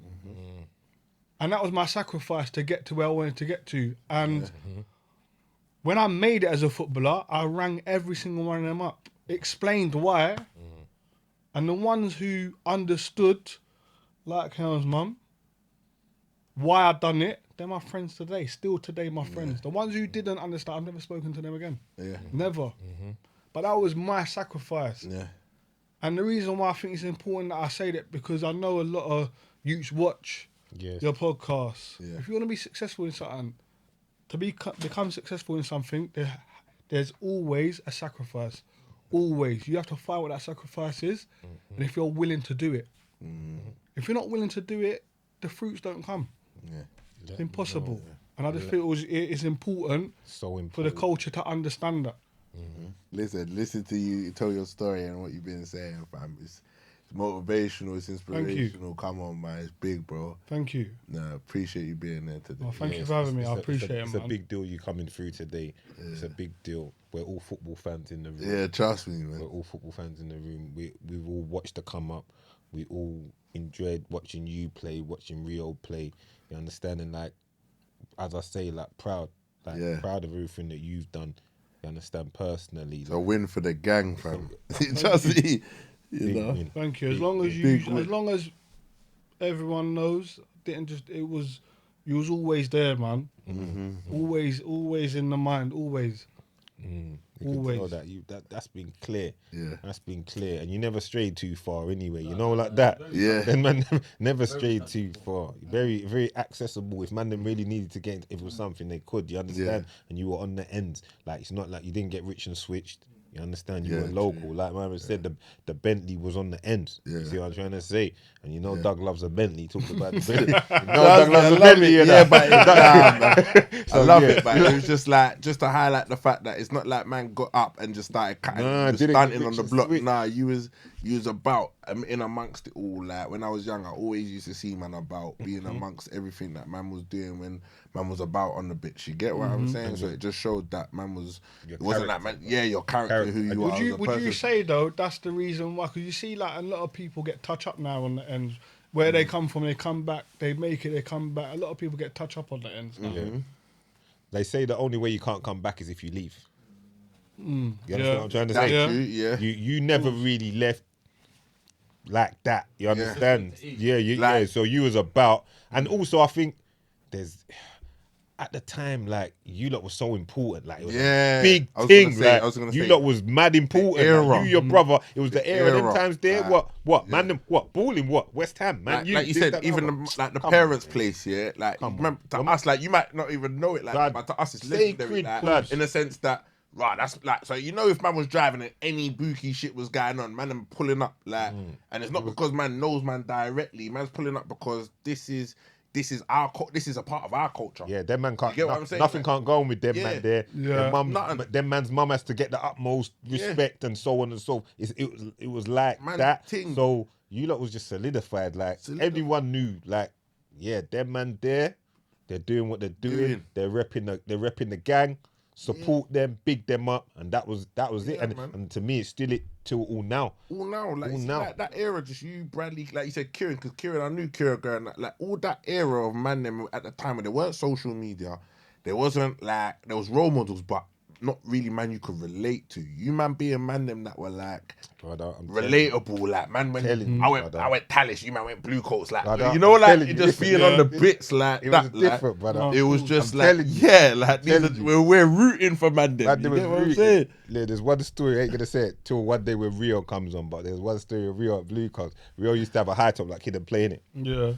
And that was my sacrifice to get to where I wanted to get to. And when I made it as a footballer, I rang every single one of them up, explained why. And the ones who understood, like Helm's mum, why I'd done it, they're my friends today. Still today, my friends. The ones who didn't understand, I've never spoken to them again. Yeah. Never. But that was my sacrifice. Yeah. And the reason why I think it's important that I say that, because I know a lot of youths watch your podcast. Yeah. If you want to be successful in something, to become successful in something, there's always a sacrifice. Always. You have to find what that sacrifice is, and if you're willing to do it. If you're not willing to do it, the fruits don't come. Yeah. It's impossible. No, and I just feel it's important, for the culture to understand that. Listen to you tell your story and what you've been saying, fam. It's motivational. It's Thank you. inspirational. Come on, man. It's big, bro. Thank you. Nah, appreciate you being there today. Well, thank you for having me. I appreciate it, It's man. a big deal you coming through today. It's a big deal. We're all football fans in the room. Yeah, trust me, man. We're all football fans in the room. We've all watched the come up. We all enjoyed watching you play, watching Rio play. You understand? And like, as I say, like proud of everything that you've done. You understand personally. It's a win for the gang, fam. Trust me. You know. Win. Thank you. As long as everyone knows, you was always there, man. Mm-hmm. Always in the mind, always. You Always. can tell that's been clear. Yeah. That's been clear. And you never strayed too far anyway, you know, like that. Yeah. Then man never strayed too far. Very, very accessible. If man them really needed to get, if it was something they could, you understand? And you were on the ends. Like, it's not like you didn't get rich and switched. You understand? You were local. Like man said, the Bentley was on the end. You see what I'm trying to say? And you know Doug loves a Bentley. Talk about the Bentley. Doug loves a Bentley. Yeah, but I love it, but it was just to highlight the fact that it's not like man got up and just started cutting, stunting on the block. Nah, you was about in amongst it all. Like when I was young, I always used to see man about being amongst everything that man was doing when man was about on the bitch. You get what I'm saying? So it just showed that man was. It wasn't that man. Yeah, your character, who you are. Would you say though that's the reason why? Because you see, like a lot of people get touch up now on the ends. Where they come from, they come back, they make it, they come back. A lot of people get touch up on the ends now. They say the only way you can't come back is if you leave. You understand what I'm trying to That's say? true, yeah. You never really left like that. You understand? Yeah. So you was about, and also I think there's at the time like you lot was so important. Like it was a big thing. You lot was mad important. Like, you, your brother. It was the era. Them times there. What man? Them what balling? What West Ham man? Like you said, even the parents' place. Yeah, like remember, to us, like you might not even know it. Like, but to us, it's legendary. Like, in the sense that. Right, that's like, so you know if man was driving and any bookie shit was going on, man, I'm pulling up like, and it's not because man knows man directly, man's pulling up because this is a part of our culture. Yeah, them man can't. You get what I'm saying? Nothing can't go on with them man there. Yeah. Them man's mum has to get the utmost respect and so on and so. It was like Man, that. ting. So you lot was just solidified. Like everyone knew. Like them man there, they're doing what they're doing. They're repping the gang. Support them, big them up, and that was it. And to me, it's still it till all now. Like that era, just you, Bradley, like you said, Kieran, because Kieran, I knew Kieran going like all that era of man them at the time when there weren't social media, there wasn't like there was role models, but not really man you could relate to. You man being man them that were like relatable, like man when I went Tallis, you man went Blue Coats, like you know, like it just being on the bits, like it that, was different, brother. It was just like we're rooting for man them. You get what I'm saying? Yeah, there's one story, I ain't gonna say it till one day when Rio comes on, but there's one story of Rio at Blue Coats. Rio used to have a high top like Kid playing it. Yeah.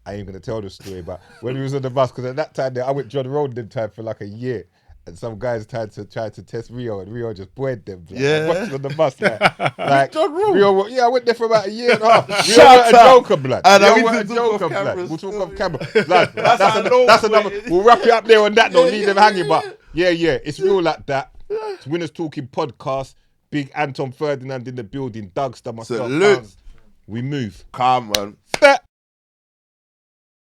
I ain't gonna tell the story, but when he was on the bus, because at that time I went John Road them time for like a year. And some guys tried to test Rio, and Rio just buoyed them. Like, watching on the bus, like John Road. Rio, I went there for about a year and a half. Rio Shut a joker, blood. And Rio a joker, blood. We'll talk off camera. Blood. That's another. We'll wrap it up there on that. Don't leave them hanging. But yeah, it's real like that. It's Winners Talking podcast. Big Anton Ferdinand in the building. Doug, myself. Salute. We move. Come on.